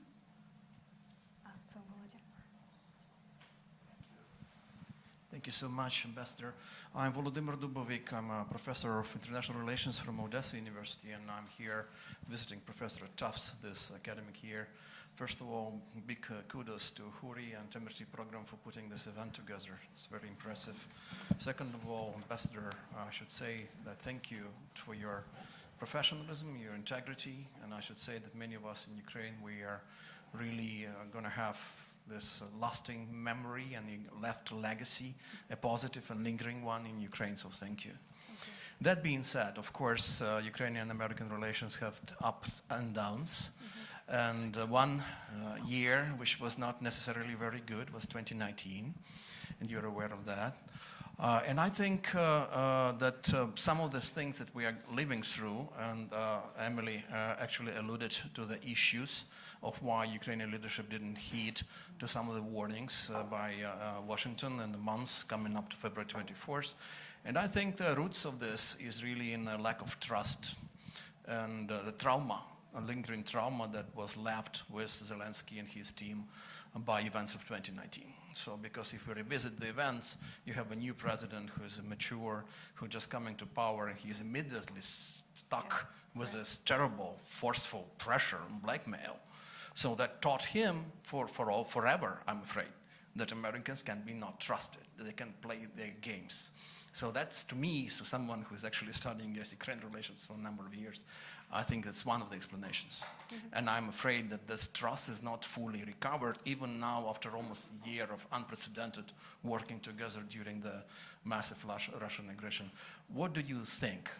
Thank you so much, Ambassador. I'm Volodymyr Dubovik. I'm a professor of international relations from Odessa University, and I'm here visiting Professor at Tufts this academic year. First of all, big kudos to Huri and Temerci program for putting this event together. It's very impressive. Second of all, Ambassador, I should say that thank you for your professionalism, your integrity, and I should say that many of us in Ukraine, we are really going to have this lasting memory and left legacy, a positive and lingering one in Ukraine, so thank you. That being said, of course, Ukrainian-American relations have ups and downs. And one year, which was not necessarily very good, was 2019, and you're aware of that. And I think that some of the things that we are living through, and Emily actually alluded to the issues of why Ukrainian leadership didn't heed to some of the warnings by Washington in the months coming up to February 24th. And I think the roots of this is really in a lack of trust and the trauma, a lingering trauma that was left with Zelensky and his team by events of 2019. So because if we revisit the events, you have a new president who is mature, who just coming to power, and he is immediately stuck with this terrible, forceful pressure and blackmail. So that taught him forever, I'm afraid, that Americans can be not trusted, that they can play their games. So that's, to me, so someone who is actually studying US-Ukraine relations for a number of years, I think that's one of the explanations. And I'm afraid that this trust is not fully recovered, even now after almost a year of unprecedented working together during the massive Russian aggression. What do you think?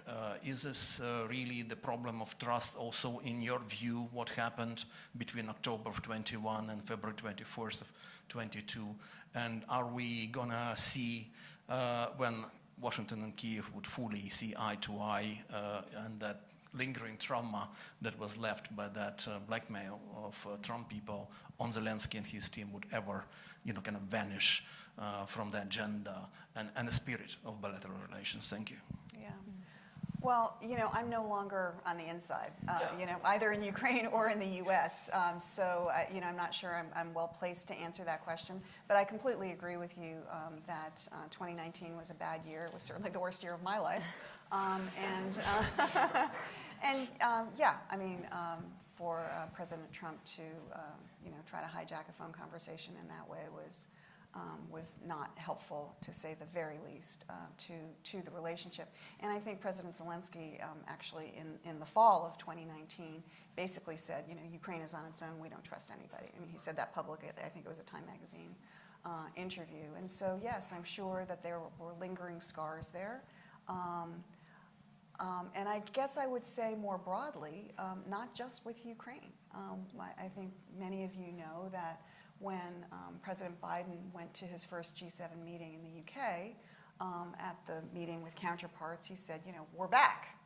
Is this really the problem of trust also in your view, what happened between October of 21 and February 24th of 22? And are we gonna see when Washington and Kyiv would fully see eye to eye and that lingering trauma that was left by that blackmail of Trump people on Zelensky and his team would ever, kind of vanish from the agenda and the spirit of bilateral relations? Thank you. Yeah. Well, I'm no longer on the inside, either in Ukraine or in the U.S. So, I'm not sure I'm well placed to answer that question. But I completely agree with you that 2019 was a bad year. It was certainly the worst year of my life. For President Trump to, try to hijack a phone conversation in that way was not helpful, to say the very least, to the relationship. And I think President Zelensky actually in the fall of 2019 basically said, Ukraine is on its own, we don't trust anybody. I mean, he said that publicly. I think it was a Time magazine interview. And so, yes, I'm sure that there were lingering scars there. And I guess I would say more broadly, not just with Ukraine. I think many of you know that when President Biden went to his first G7 meeting in the UK, at the meeting with counterparts, he said, we're back.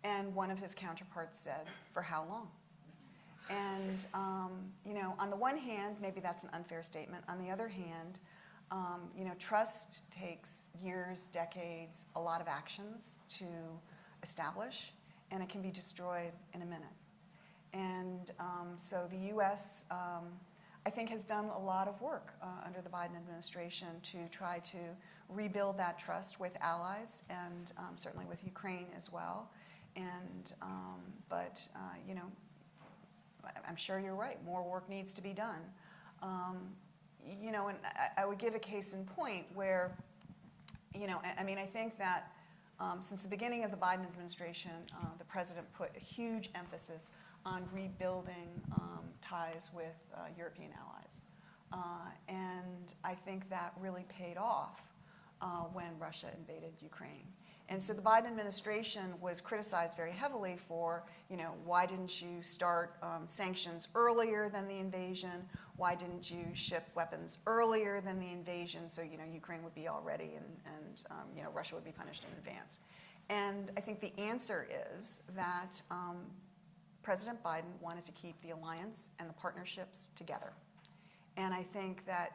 And one of his counterparts said, for how long? And, on the one hand, maybe that's an unfair statement. On the other hand, trust takes years, decades, a lot of actions to establish, and it can be destroyed in a minute. And so the U.S., I think, has done a lot of work under the Biden administration to try to rebuild that trust with allies and certainly with Ukraine as well. And I'm sure you're right. More work needs to be done. And I would give a case in point where, I think that since the beginning of the Biden administration, the president put a huge emphasis on rebuilding ties with European allies. And I think that really paid off when Russia invaded Ukraine. And so the Biden administration was criticized very heavily for, why didn't you start sanctions earlier than the invasion? Why didn't you ship weapons earlier than the invasion so, Ukraine would be all ready and Russia would be punished in advance? And I think the answer is that President Biden wanted to keep the alliance and the partnerships together. And I think that,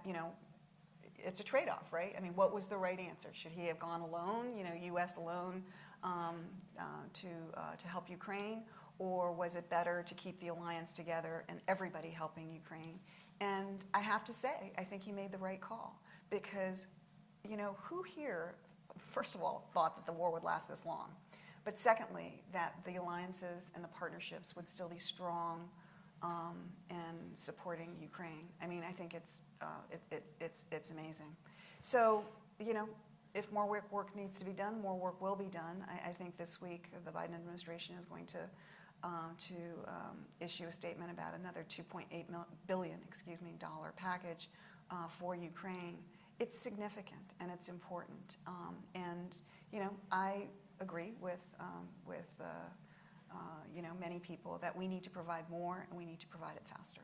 it's a trade-off, right? I mean, what was the right answer? Should he have gone alone, U.S. alone, to help Ukraine? Or was it better to keep the alliance together and everybody helping Ukraine? And I have to say, I think he made the right call. Because, who here, first of all, thought that the war would last this long? But secondly, that the alliances and the partnerships would still be strong and supporting Ukraine. I mean, I think it's amazing. So, if more work needs to be done, more work will be done. I think this week the Biden administration is going to issue a statement about another $2.8 billion package for Ukraine. It's significant and it's important. I agree with many people that we need to provide more and we need to provide it faster.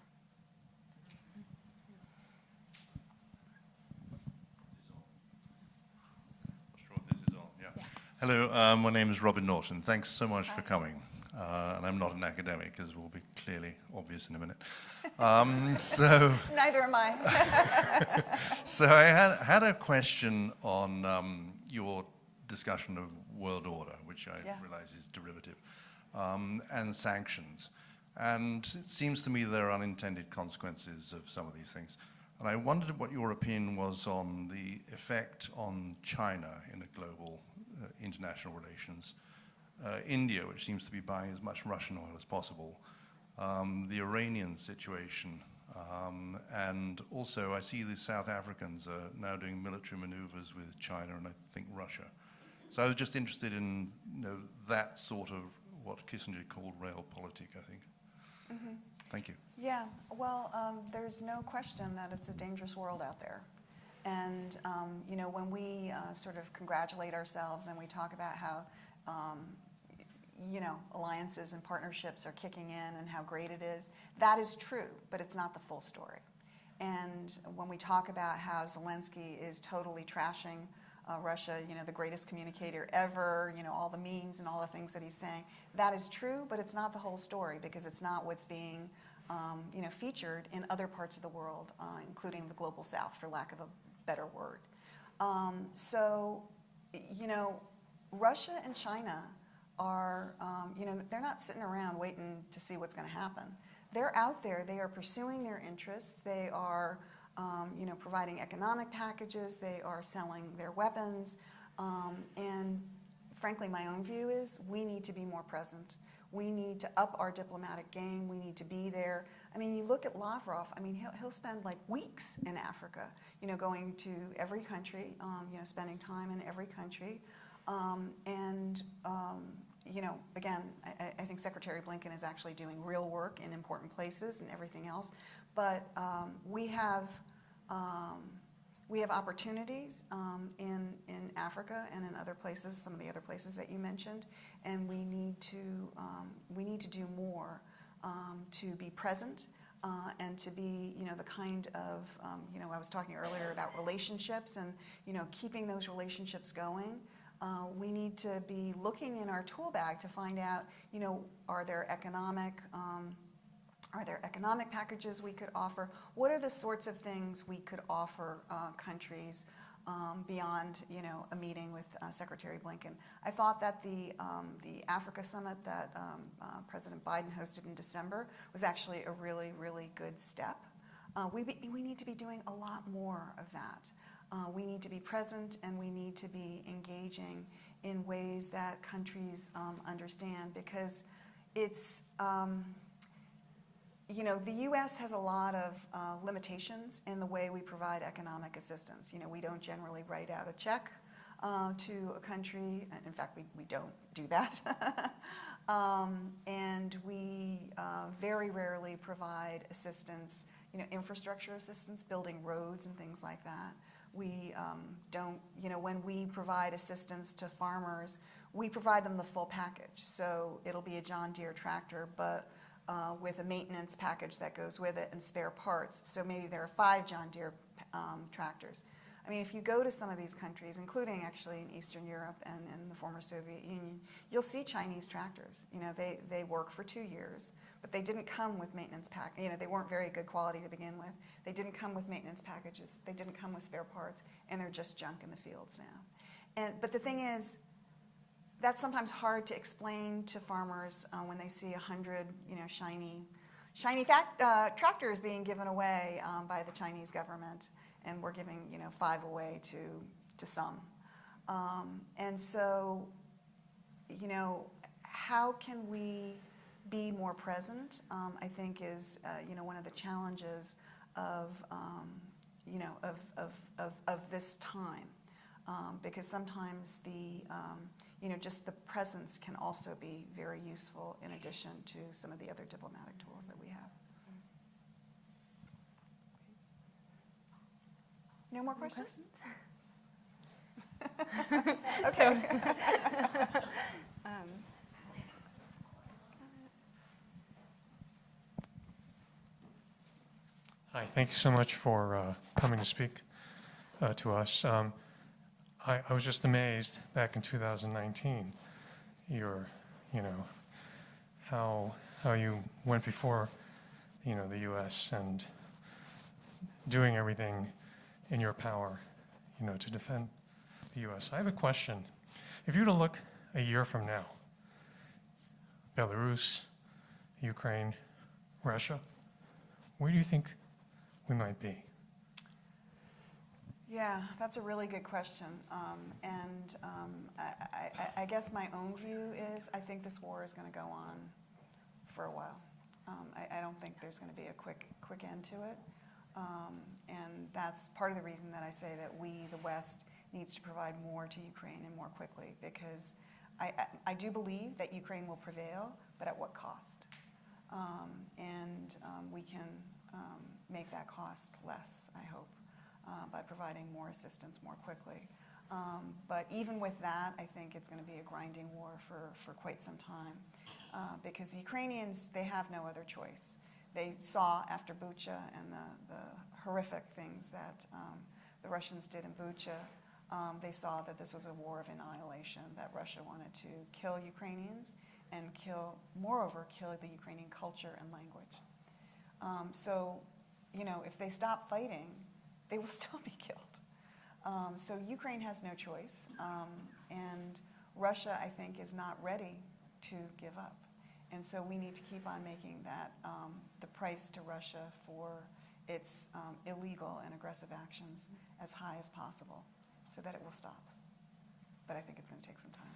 Hello, my name is Robin Norton. Thanks so much for coming. And I'm not an academic, as will be clearly obvious in a minute. Neither am I. So I had a question on your discussion of world order, which I realize is derivative, and sanctions. And it seems to me there are unintended consequences of some of these things. And I wondered what your opinion was on the effect on China in a global international relations. India, which seems to be buying as much Russian oil as possible, the Iranian situation, and also I see the South Africans are now doing military maneuvers with China and I think Russia. So I was just interested in that sort of what Kissinger called realpolitik, I think. Mm-hmm. Thank you. Yeah, well, there's no question that it's a dangerous world out there. And, when we sort of congratulate ourselves and we talk about how, alliances and partnerships are kicking in and how great it is, that is true, but it's not the full story. And when we talk about how Zelensky is totally trashing Russia, the greatest communicator ever, all the memes and all the things that he's saying, that is true, but it's not the whole story because it's not what's being featured in other parts of the world, including the global south, for lack of a better word. Russia and China are, they're not sitting around waiting to see what's going to happen. They're out there. They are pursuing their interests. They are, providing economic packages. They are selling their weapons. And frankly, my own view is we need to be more present. We need to up our diplomatic game. We need to be there. I mean, you look at Lavrov. I mean, he'll spend like weeks in Africa, going to every country, spending time in every country. Again, I think Secretary Blinken is actually doing real work in important places and everything else. But we have opportunities in Africa and in other places, some of the other places that you mentioned, and we need to do more to be present and to be, the kind of, I was talking earlier about relationships and, keeping those relationships going. We need to be looking in our tool bag to find out, are there economic packages we could offer? What are the sorts of things we could offer countries beyond, a meeting with Secretary Blinken? I thought that the Africa summit that President Biden hosted in December was actually a really, really good step. We need to be doing a lot more of that. We need to be present and we need to be engaging in ways that countries understand, because it's, the U.S. has a lot of limitations in the way we provide economic assistance. We don't generally write out a check to a country. In fact, we don't do that. And we very rarely provide assistance, infrastructure assistance, building roads and things like that. We don't, when we provide assistance to farmers, we provide them the full package. So it'll be a John Deere tractor, but with a maintenance package that goes with it and spare parts. So maybe there are 5 John Deere tractors. I mean, if you go to some of these countries, including actually in Eastern Europe and in the former Soviet Union, you'll see Chinese tractors. They work for 2 years, but they didn't come with maintenance pack. They weren't very good quality to begin with. They didn't come with maintenance packages. They didn't come with spare parts, and they're just junk in the fields now. But the thing is, that's sometimes hard to explain to farmers when they see 100, shiny tractors being given away by the Chinese government, and we're giving, 5 away to some. And so, how can we be more present? I think is, one of the challenges of this time, because sometimes the just the presence can also be very useful in addition to some of the other diplomatic tools that we have. No more questions? Okay. Hi, thank you so much for coming to speak to us. I was just amazed back in 2019, your, how you went before, the U.S. and doing everything in your power, to defend the U.S. I have a question. If you were to look a year from now, Belarus, Ukraine, Russia, where do you think we might be? Yeah, that's a really good question. I guess my own view is I think this war is going to go on for a while. I don't think there's going to be a quick end to it. And that's part of the reason that I say that we, the West, needs to provide more to Ukraine and more quickly, because I do believe that Ukraine will prevail, but at what cost? We can make that cost less, I hope, by providing more assistance more quickly. But even with that, I think it's going to be a grinding war for quite some time, because the Ukrainians, they have no other choice. They saw after Bucha and the horrific things that the Russians did in Bucha, they saw that this was a war of annihilation, that Russia wanted to kill Ukrainians and moreover, kill the Ukrainian culture and language. If they stop fighting, they will still be killed. So Ukraine has no choice, and Russia, I think, is not ready to give up. And so we need to keep on making that the price to Russia for its illegal and aggressive actions as high as possible so that it will stop. But I think it's going to take some time.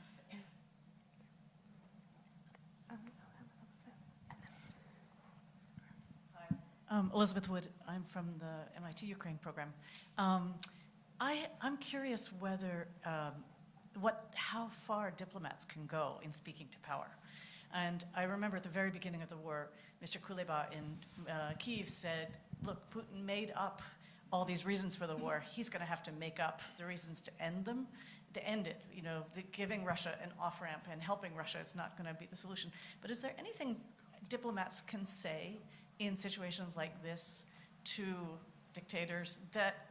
Elizabeth Wood, I'm from the MIT Ukraine program. I'm curious whether, how far diplomats can go in speaking to power. And I remember at the very beginning of the war, Mr. Kuleba in Kyiv said, look, Putin made up all these reasons for the war. He's going to have to make up the reasons to end them, to end it. Giving Russia an off-ramp and helping Russia is not going to be the solution. But is there anything diplomats can say in situations like this to dictators that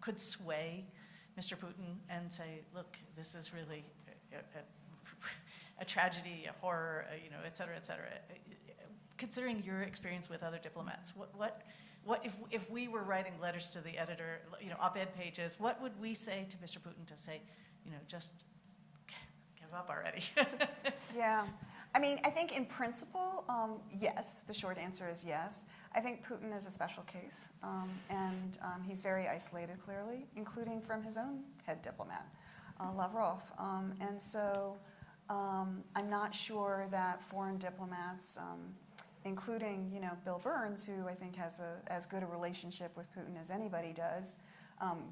could sway Mr. Putin and say, look, this is really a tragedy, a horror, et cetera, et cetera. Considering your experience with other diplomats, what if we were writing letters to the editor, op-ed pages, what would we say to Mr. Putin to say, just give up already? Yeah. I mean, I think in principle, yes, the short answer is yes. I think Putin is a special case, and he's very isolated, clearly, including from his own head diplomat, Lavrov. And so I'm not sure that foreign diplomats, including, Bill Burns, who I think has as good a relationship with Putin as anybody does,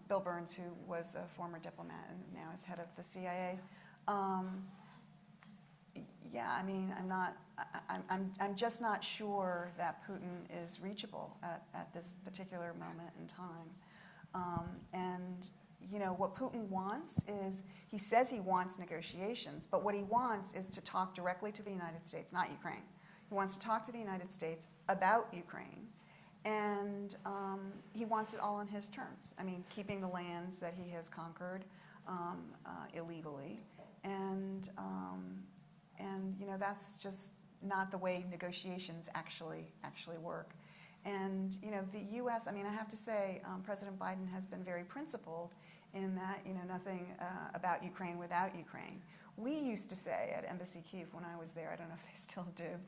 Bill Burns, who was a former diplomat and now is head of the CIA. Yeah, I mean, I'm just not sure that Putin is reachable at this particular moment in time. What Putin wants is, he says he wants negotiations, but what he wants is to talk directly to the United States, not Ukraine. He wants to talk to the United States about Ukraine, and he wants it all on his terms. I mean, keeping the lands that he has conquered illegally, and that's just not the way negotiations actually work. And the U.S., I mean, I have to say, President Biden has been very principled in that, nothing about Ukraine without Ukraine. We used to say at Embassy Kyiv when I was there, I don't know if they still do,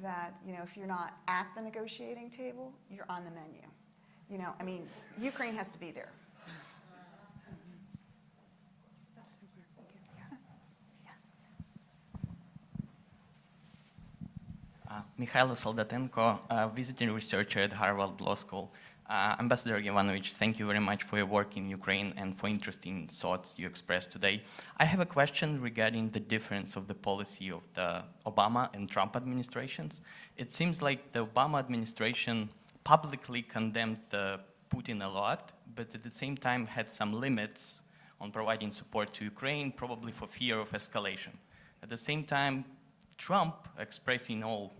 that if you're not at the negotiating table, you're on the menu. I mean, Ukraine has to be there. Mikhailo Soldatenko, a visiting researcher at Harvard Law School. Ambassador Yovanovich, thank you very much for your work in Ukraine and for interesting thoughts you expressed today. I have a question regarding the difference of the policy of the Obama and Trump administrations. It seems like the Obama administration publicly condemned Putin a lot, but at the same time had some limits on providing support to Ukraine, probably for fear of escalation. At the same time, Trump expressing all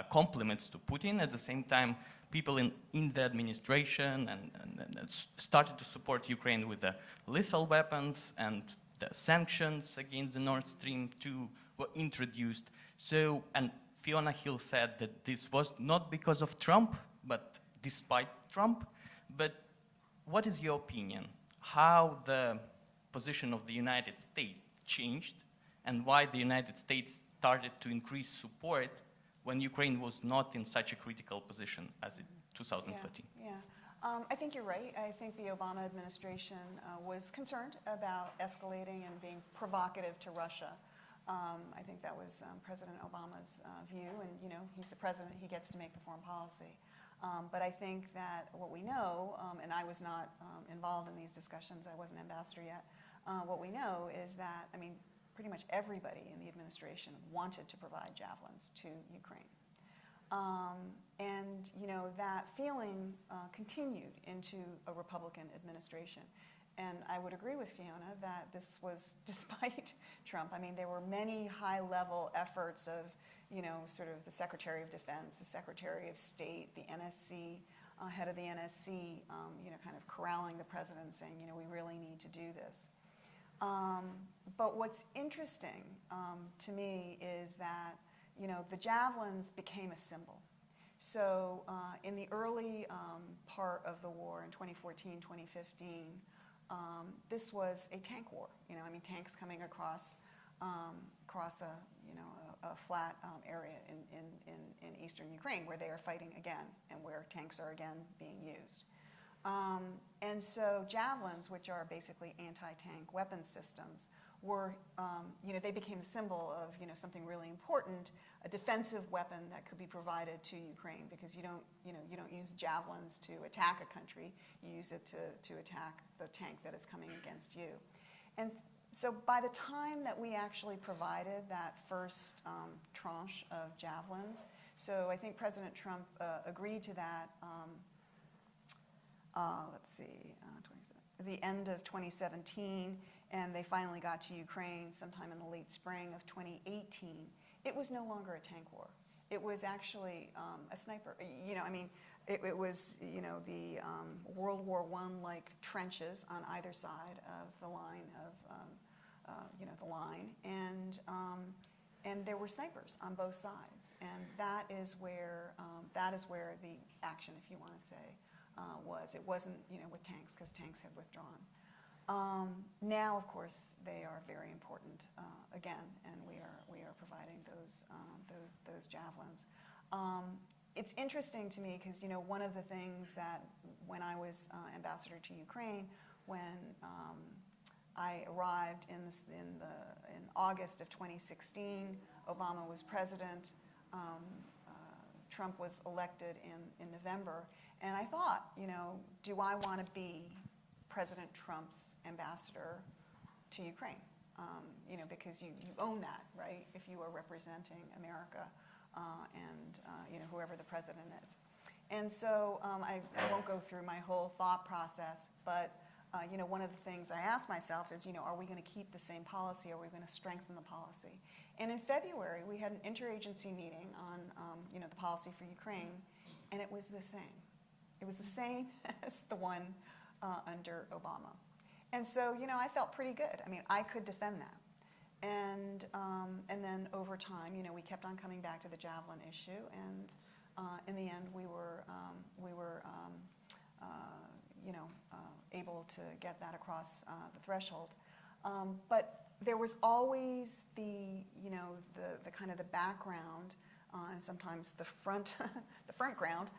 compliments to Putin. At the same time, people in the administration and started to support Ukraine with the lethal weapons, and the sanctions against the Nord Stream 2 were introduced. So, and Fiona Hill said that this was not because of Trump, but despite Trump. But what is your opinion? How the position of the United States changed, and why the United States started to increase support when Ukraine was not in such a critical position as in 2013? Yeah. I think you're right. I think the Obama administration was concerned about escalating and being provocative to Russia. I think that was President Obama's view, and he's the president, he gets to make the foreign policy. But I think that what we know, and I was not involved in these discussions, I wasn't ambassador yet, what we know is that, pretty much everybody in the administration wanted to provide javelins to Ukraine. And that feeling continued into a Republican administration. And I would agree with Fiona that this was despite Trump. There were many high-level efforts of, sort of the Secretary of Defense, the Secretary of State, the NSC, head of the NSC, kind of corralling the president, saying, we really need to do this. But what's interesting to me is that, the javelins became a symbol. So in the early part of the war in 2014, 2015, this was a tank war. Tanks coming across a flat area in eastern Ukraine where they are fighting again and where tanks are again being used. And so javelins, which are basically anti-tank weapon systems, were, they became a symbol of, something really important, a defensive weapon that could be provided to Ukraine, because you don't use javelins to attack a country, you use it to attack the tank that is coming against you. And so by the time that we actually provided that first tranche of javelins, so I think President Trump agreed to that, the end of 2017, and they finally got to Ukraine sometime in the late spring of 2018, it was no longer a tank war. It was actually a sniper. It was, the World War I-like trenches on either side of the line of, the line, and there were snipers on both sides, and that is where the action, if you want to say, was. It wasn't, with tanks, because tanks had withdrawn. Now, of course, they are very important again, and we are providing those javelins. It's interesting to me because one of the things that when I was ambassador to Ukraine, when I arrived in August of 2016, Obama was president. Trump was elected in November, and I thought, do I want to be President Trump's ambassador to Ukraine? Because you own that, right? If you are representing America and whoever the president is. And so I won't go through my whole thought process, but one of the things I asked myself is, are we going to keep the same policy? Or are we going to strengthen the policy? And in February, we had an interagency meeting on the policy for Ukraine, and it was the same. It was the same as the one under Obama. And so, I felt pretty good. I could defend that. And then over time, we kept on coming back to the javelin issue, and in the end, we were able to get that across the threshold. But there was always the kind of the background, and sometimes the front ground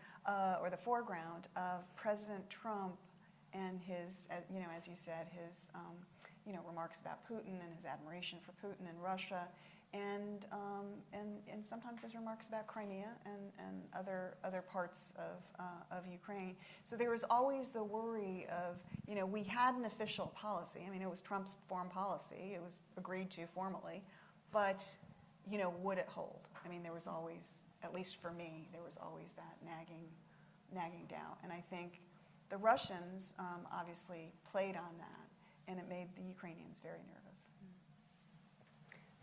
or the foreground of President Trump and his, as you said, his remarks about Putin and his admiration for Putin and Russia, and sometimes his remarks about Crimea and other parts of Ukraine. So there was always the worry of, we had an official policy. It was Trump's foreign policy. It was agreed to formally, but would it hold? There was always, at least for me, there was always that nagging doubt. And I think the Russians obviously played on that, and it made the Ukrainians very nervous.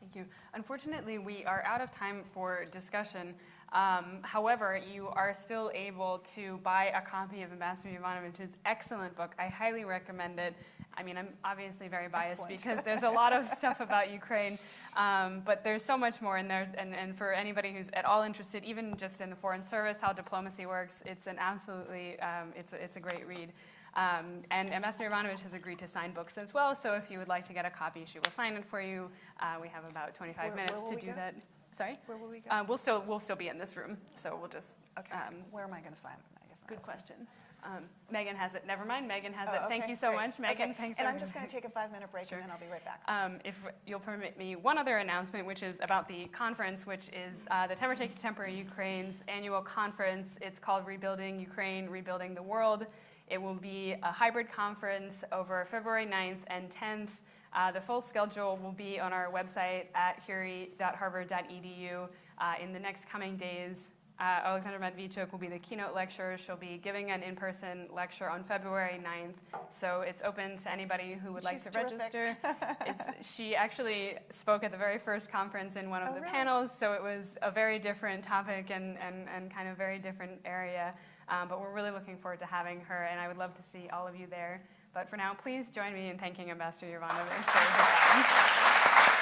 Thank you. Unfortunately, we are out of time for discussion. However, you are still able to buy a copy of Ambassador Yovanovitch's excellent book. I highly recommend it. I mean, I'm obviously very biased Excellent. because there's a lot of stuff about Ukraine, but there's so much more in there. And for anybody who's at all interested, even just in the foreign service, how diplomacy works, it's an absolutely, it's a great read. And Ambassador Yovanovitch has agreed to sign books as well, so if you would like to get a copy, she will sign it for you. We have about 25 Where minutes will to we do go? that. Sorry? Where will we go? We'll still be in this room, so we'll just. Okay, where am I going to sign? I guess I'm Good asking. question. Megan has it. Never mind. Megan has Oh, it. Thank okay, you so great. much, Megan. Okay, Thanks. and I'm everyone. just going to take a 5-minute break, Sure. and then I'll be right back. If you'll permit me, one other announcement, which is about the conference, which is the Temporary Contemporary Ukraine's annual conference. It's called Rebuilding Ukraine, Rebuilding the World. It will be a hybrid conference over February 9th and 10th. The full schedule will be on our website at huri.harvard.edu in the next coming days. Alexandra Medvedchuk will be the keynote lecturer. She'll be giving an in-person lecture on February 9th. So it's open to anybody who would like She's to terrific. register. She actually spoke at the very first conference in one of Oh, the really? panels, so it was a very different topic and kind of very different area. But we're really looking forward to having her, and I would love to see all of you there. But for now, please join me in thanking Ambassador Yovanovitch for her time.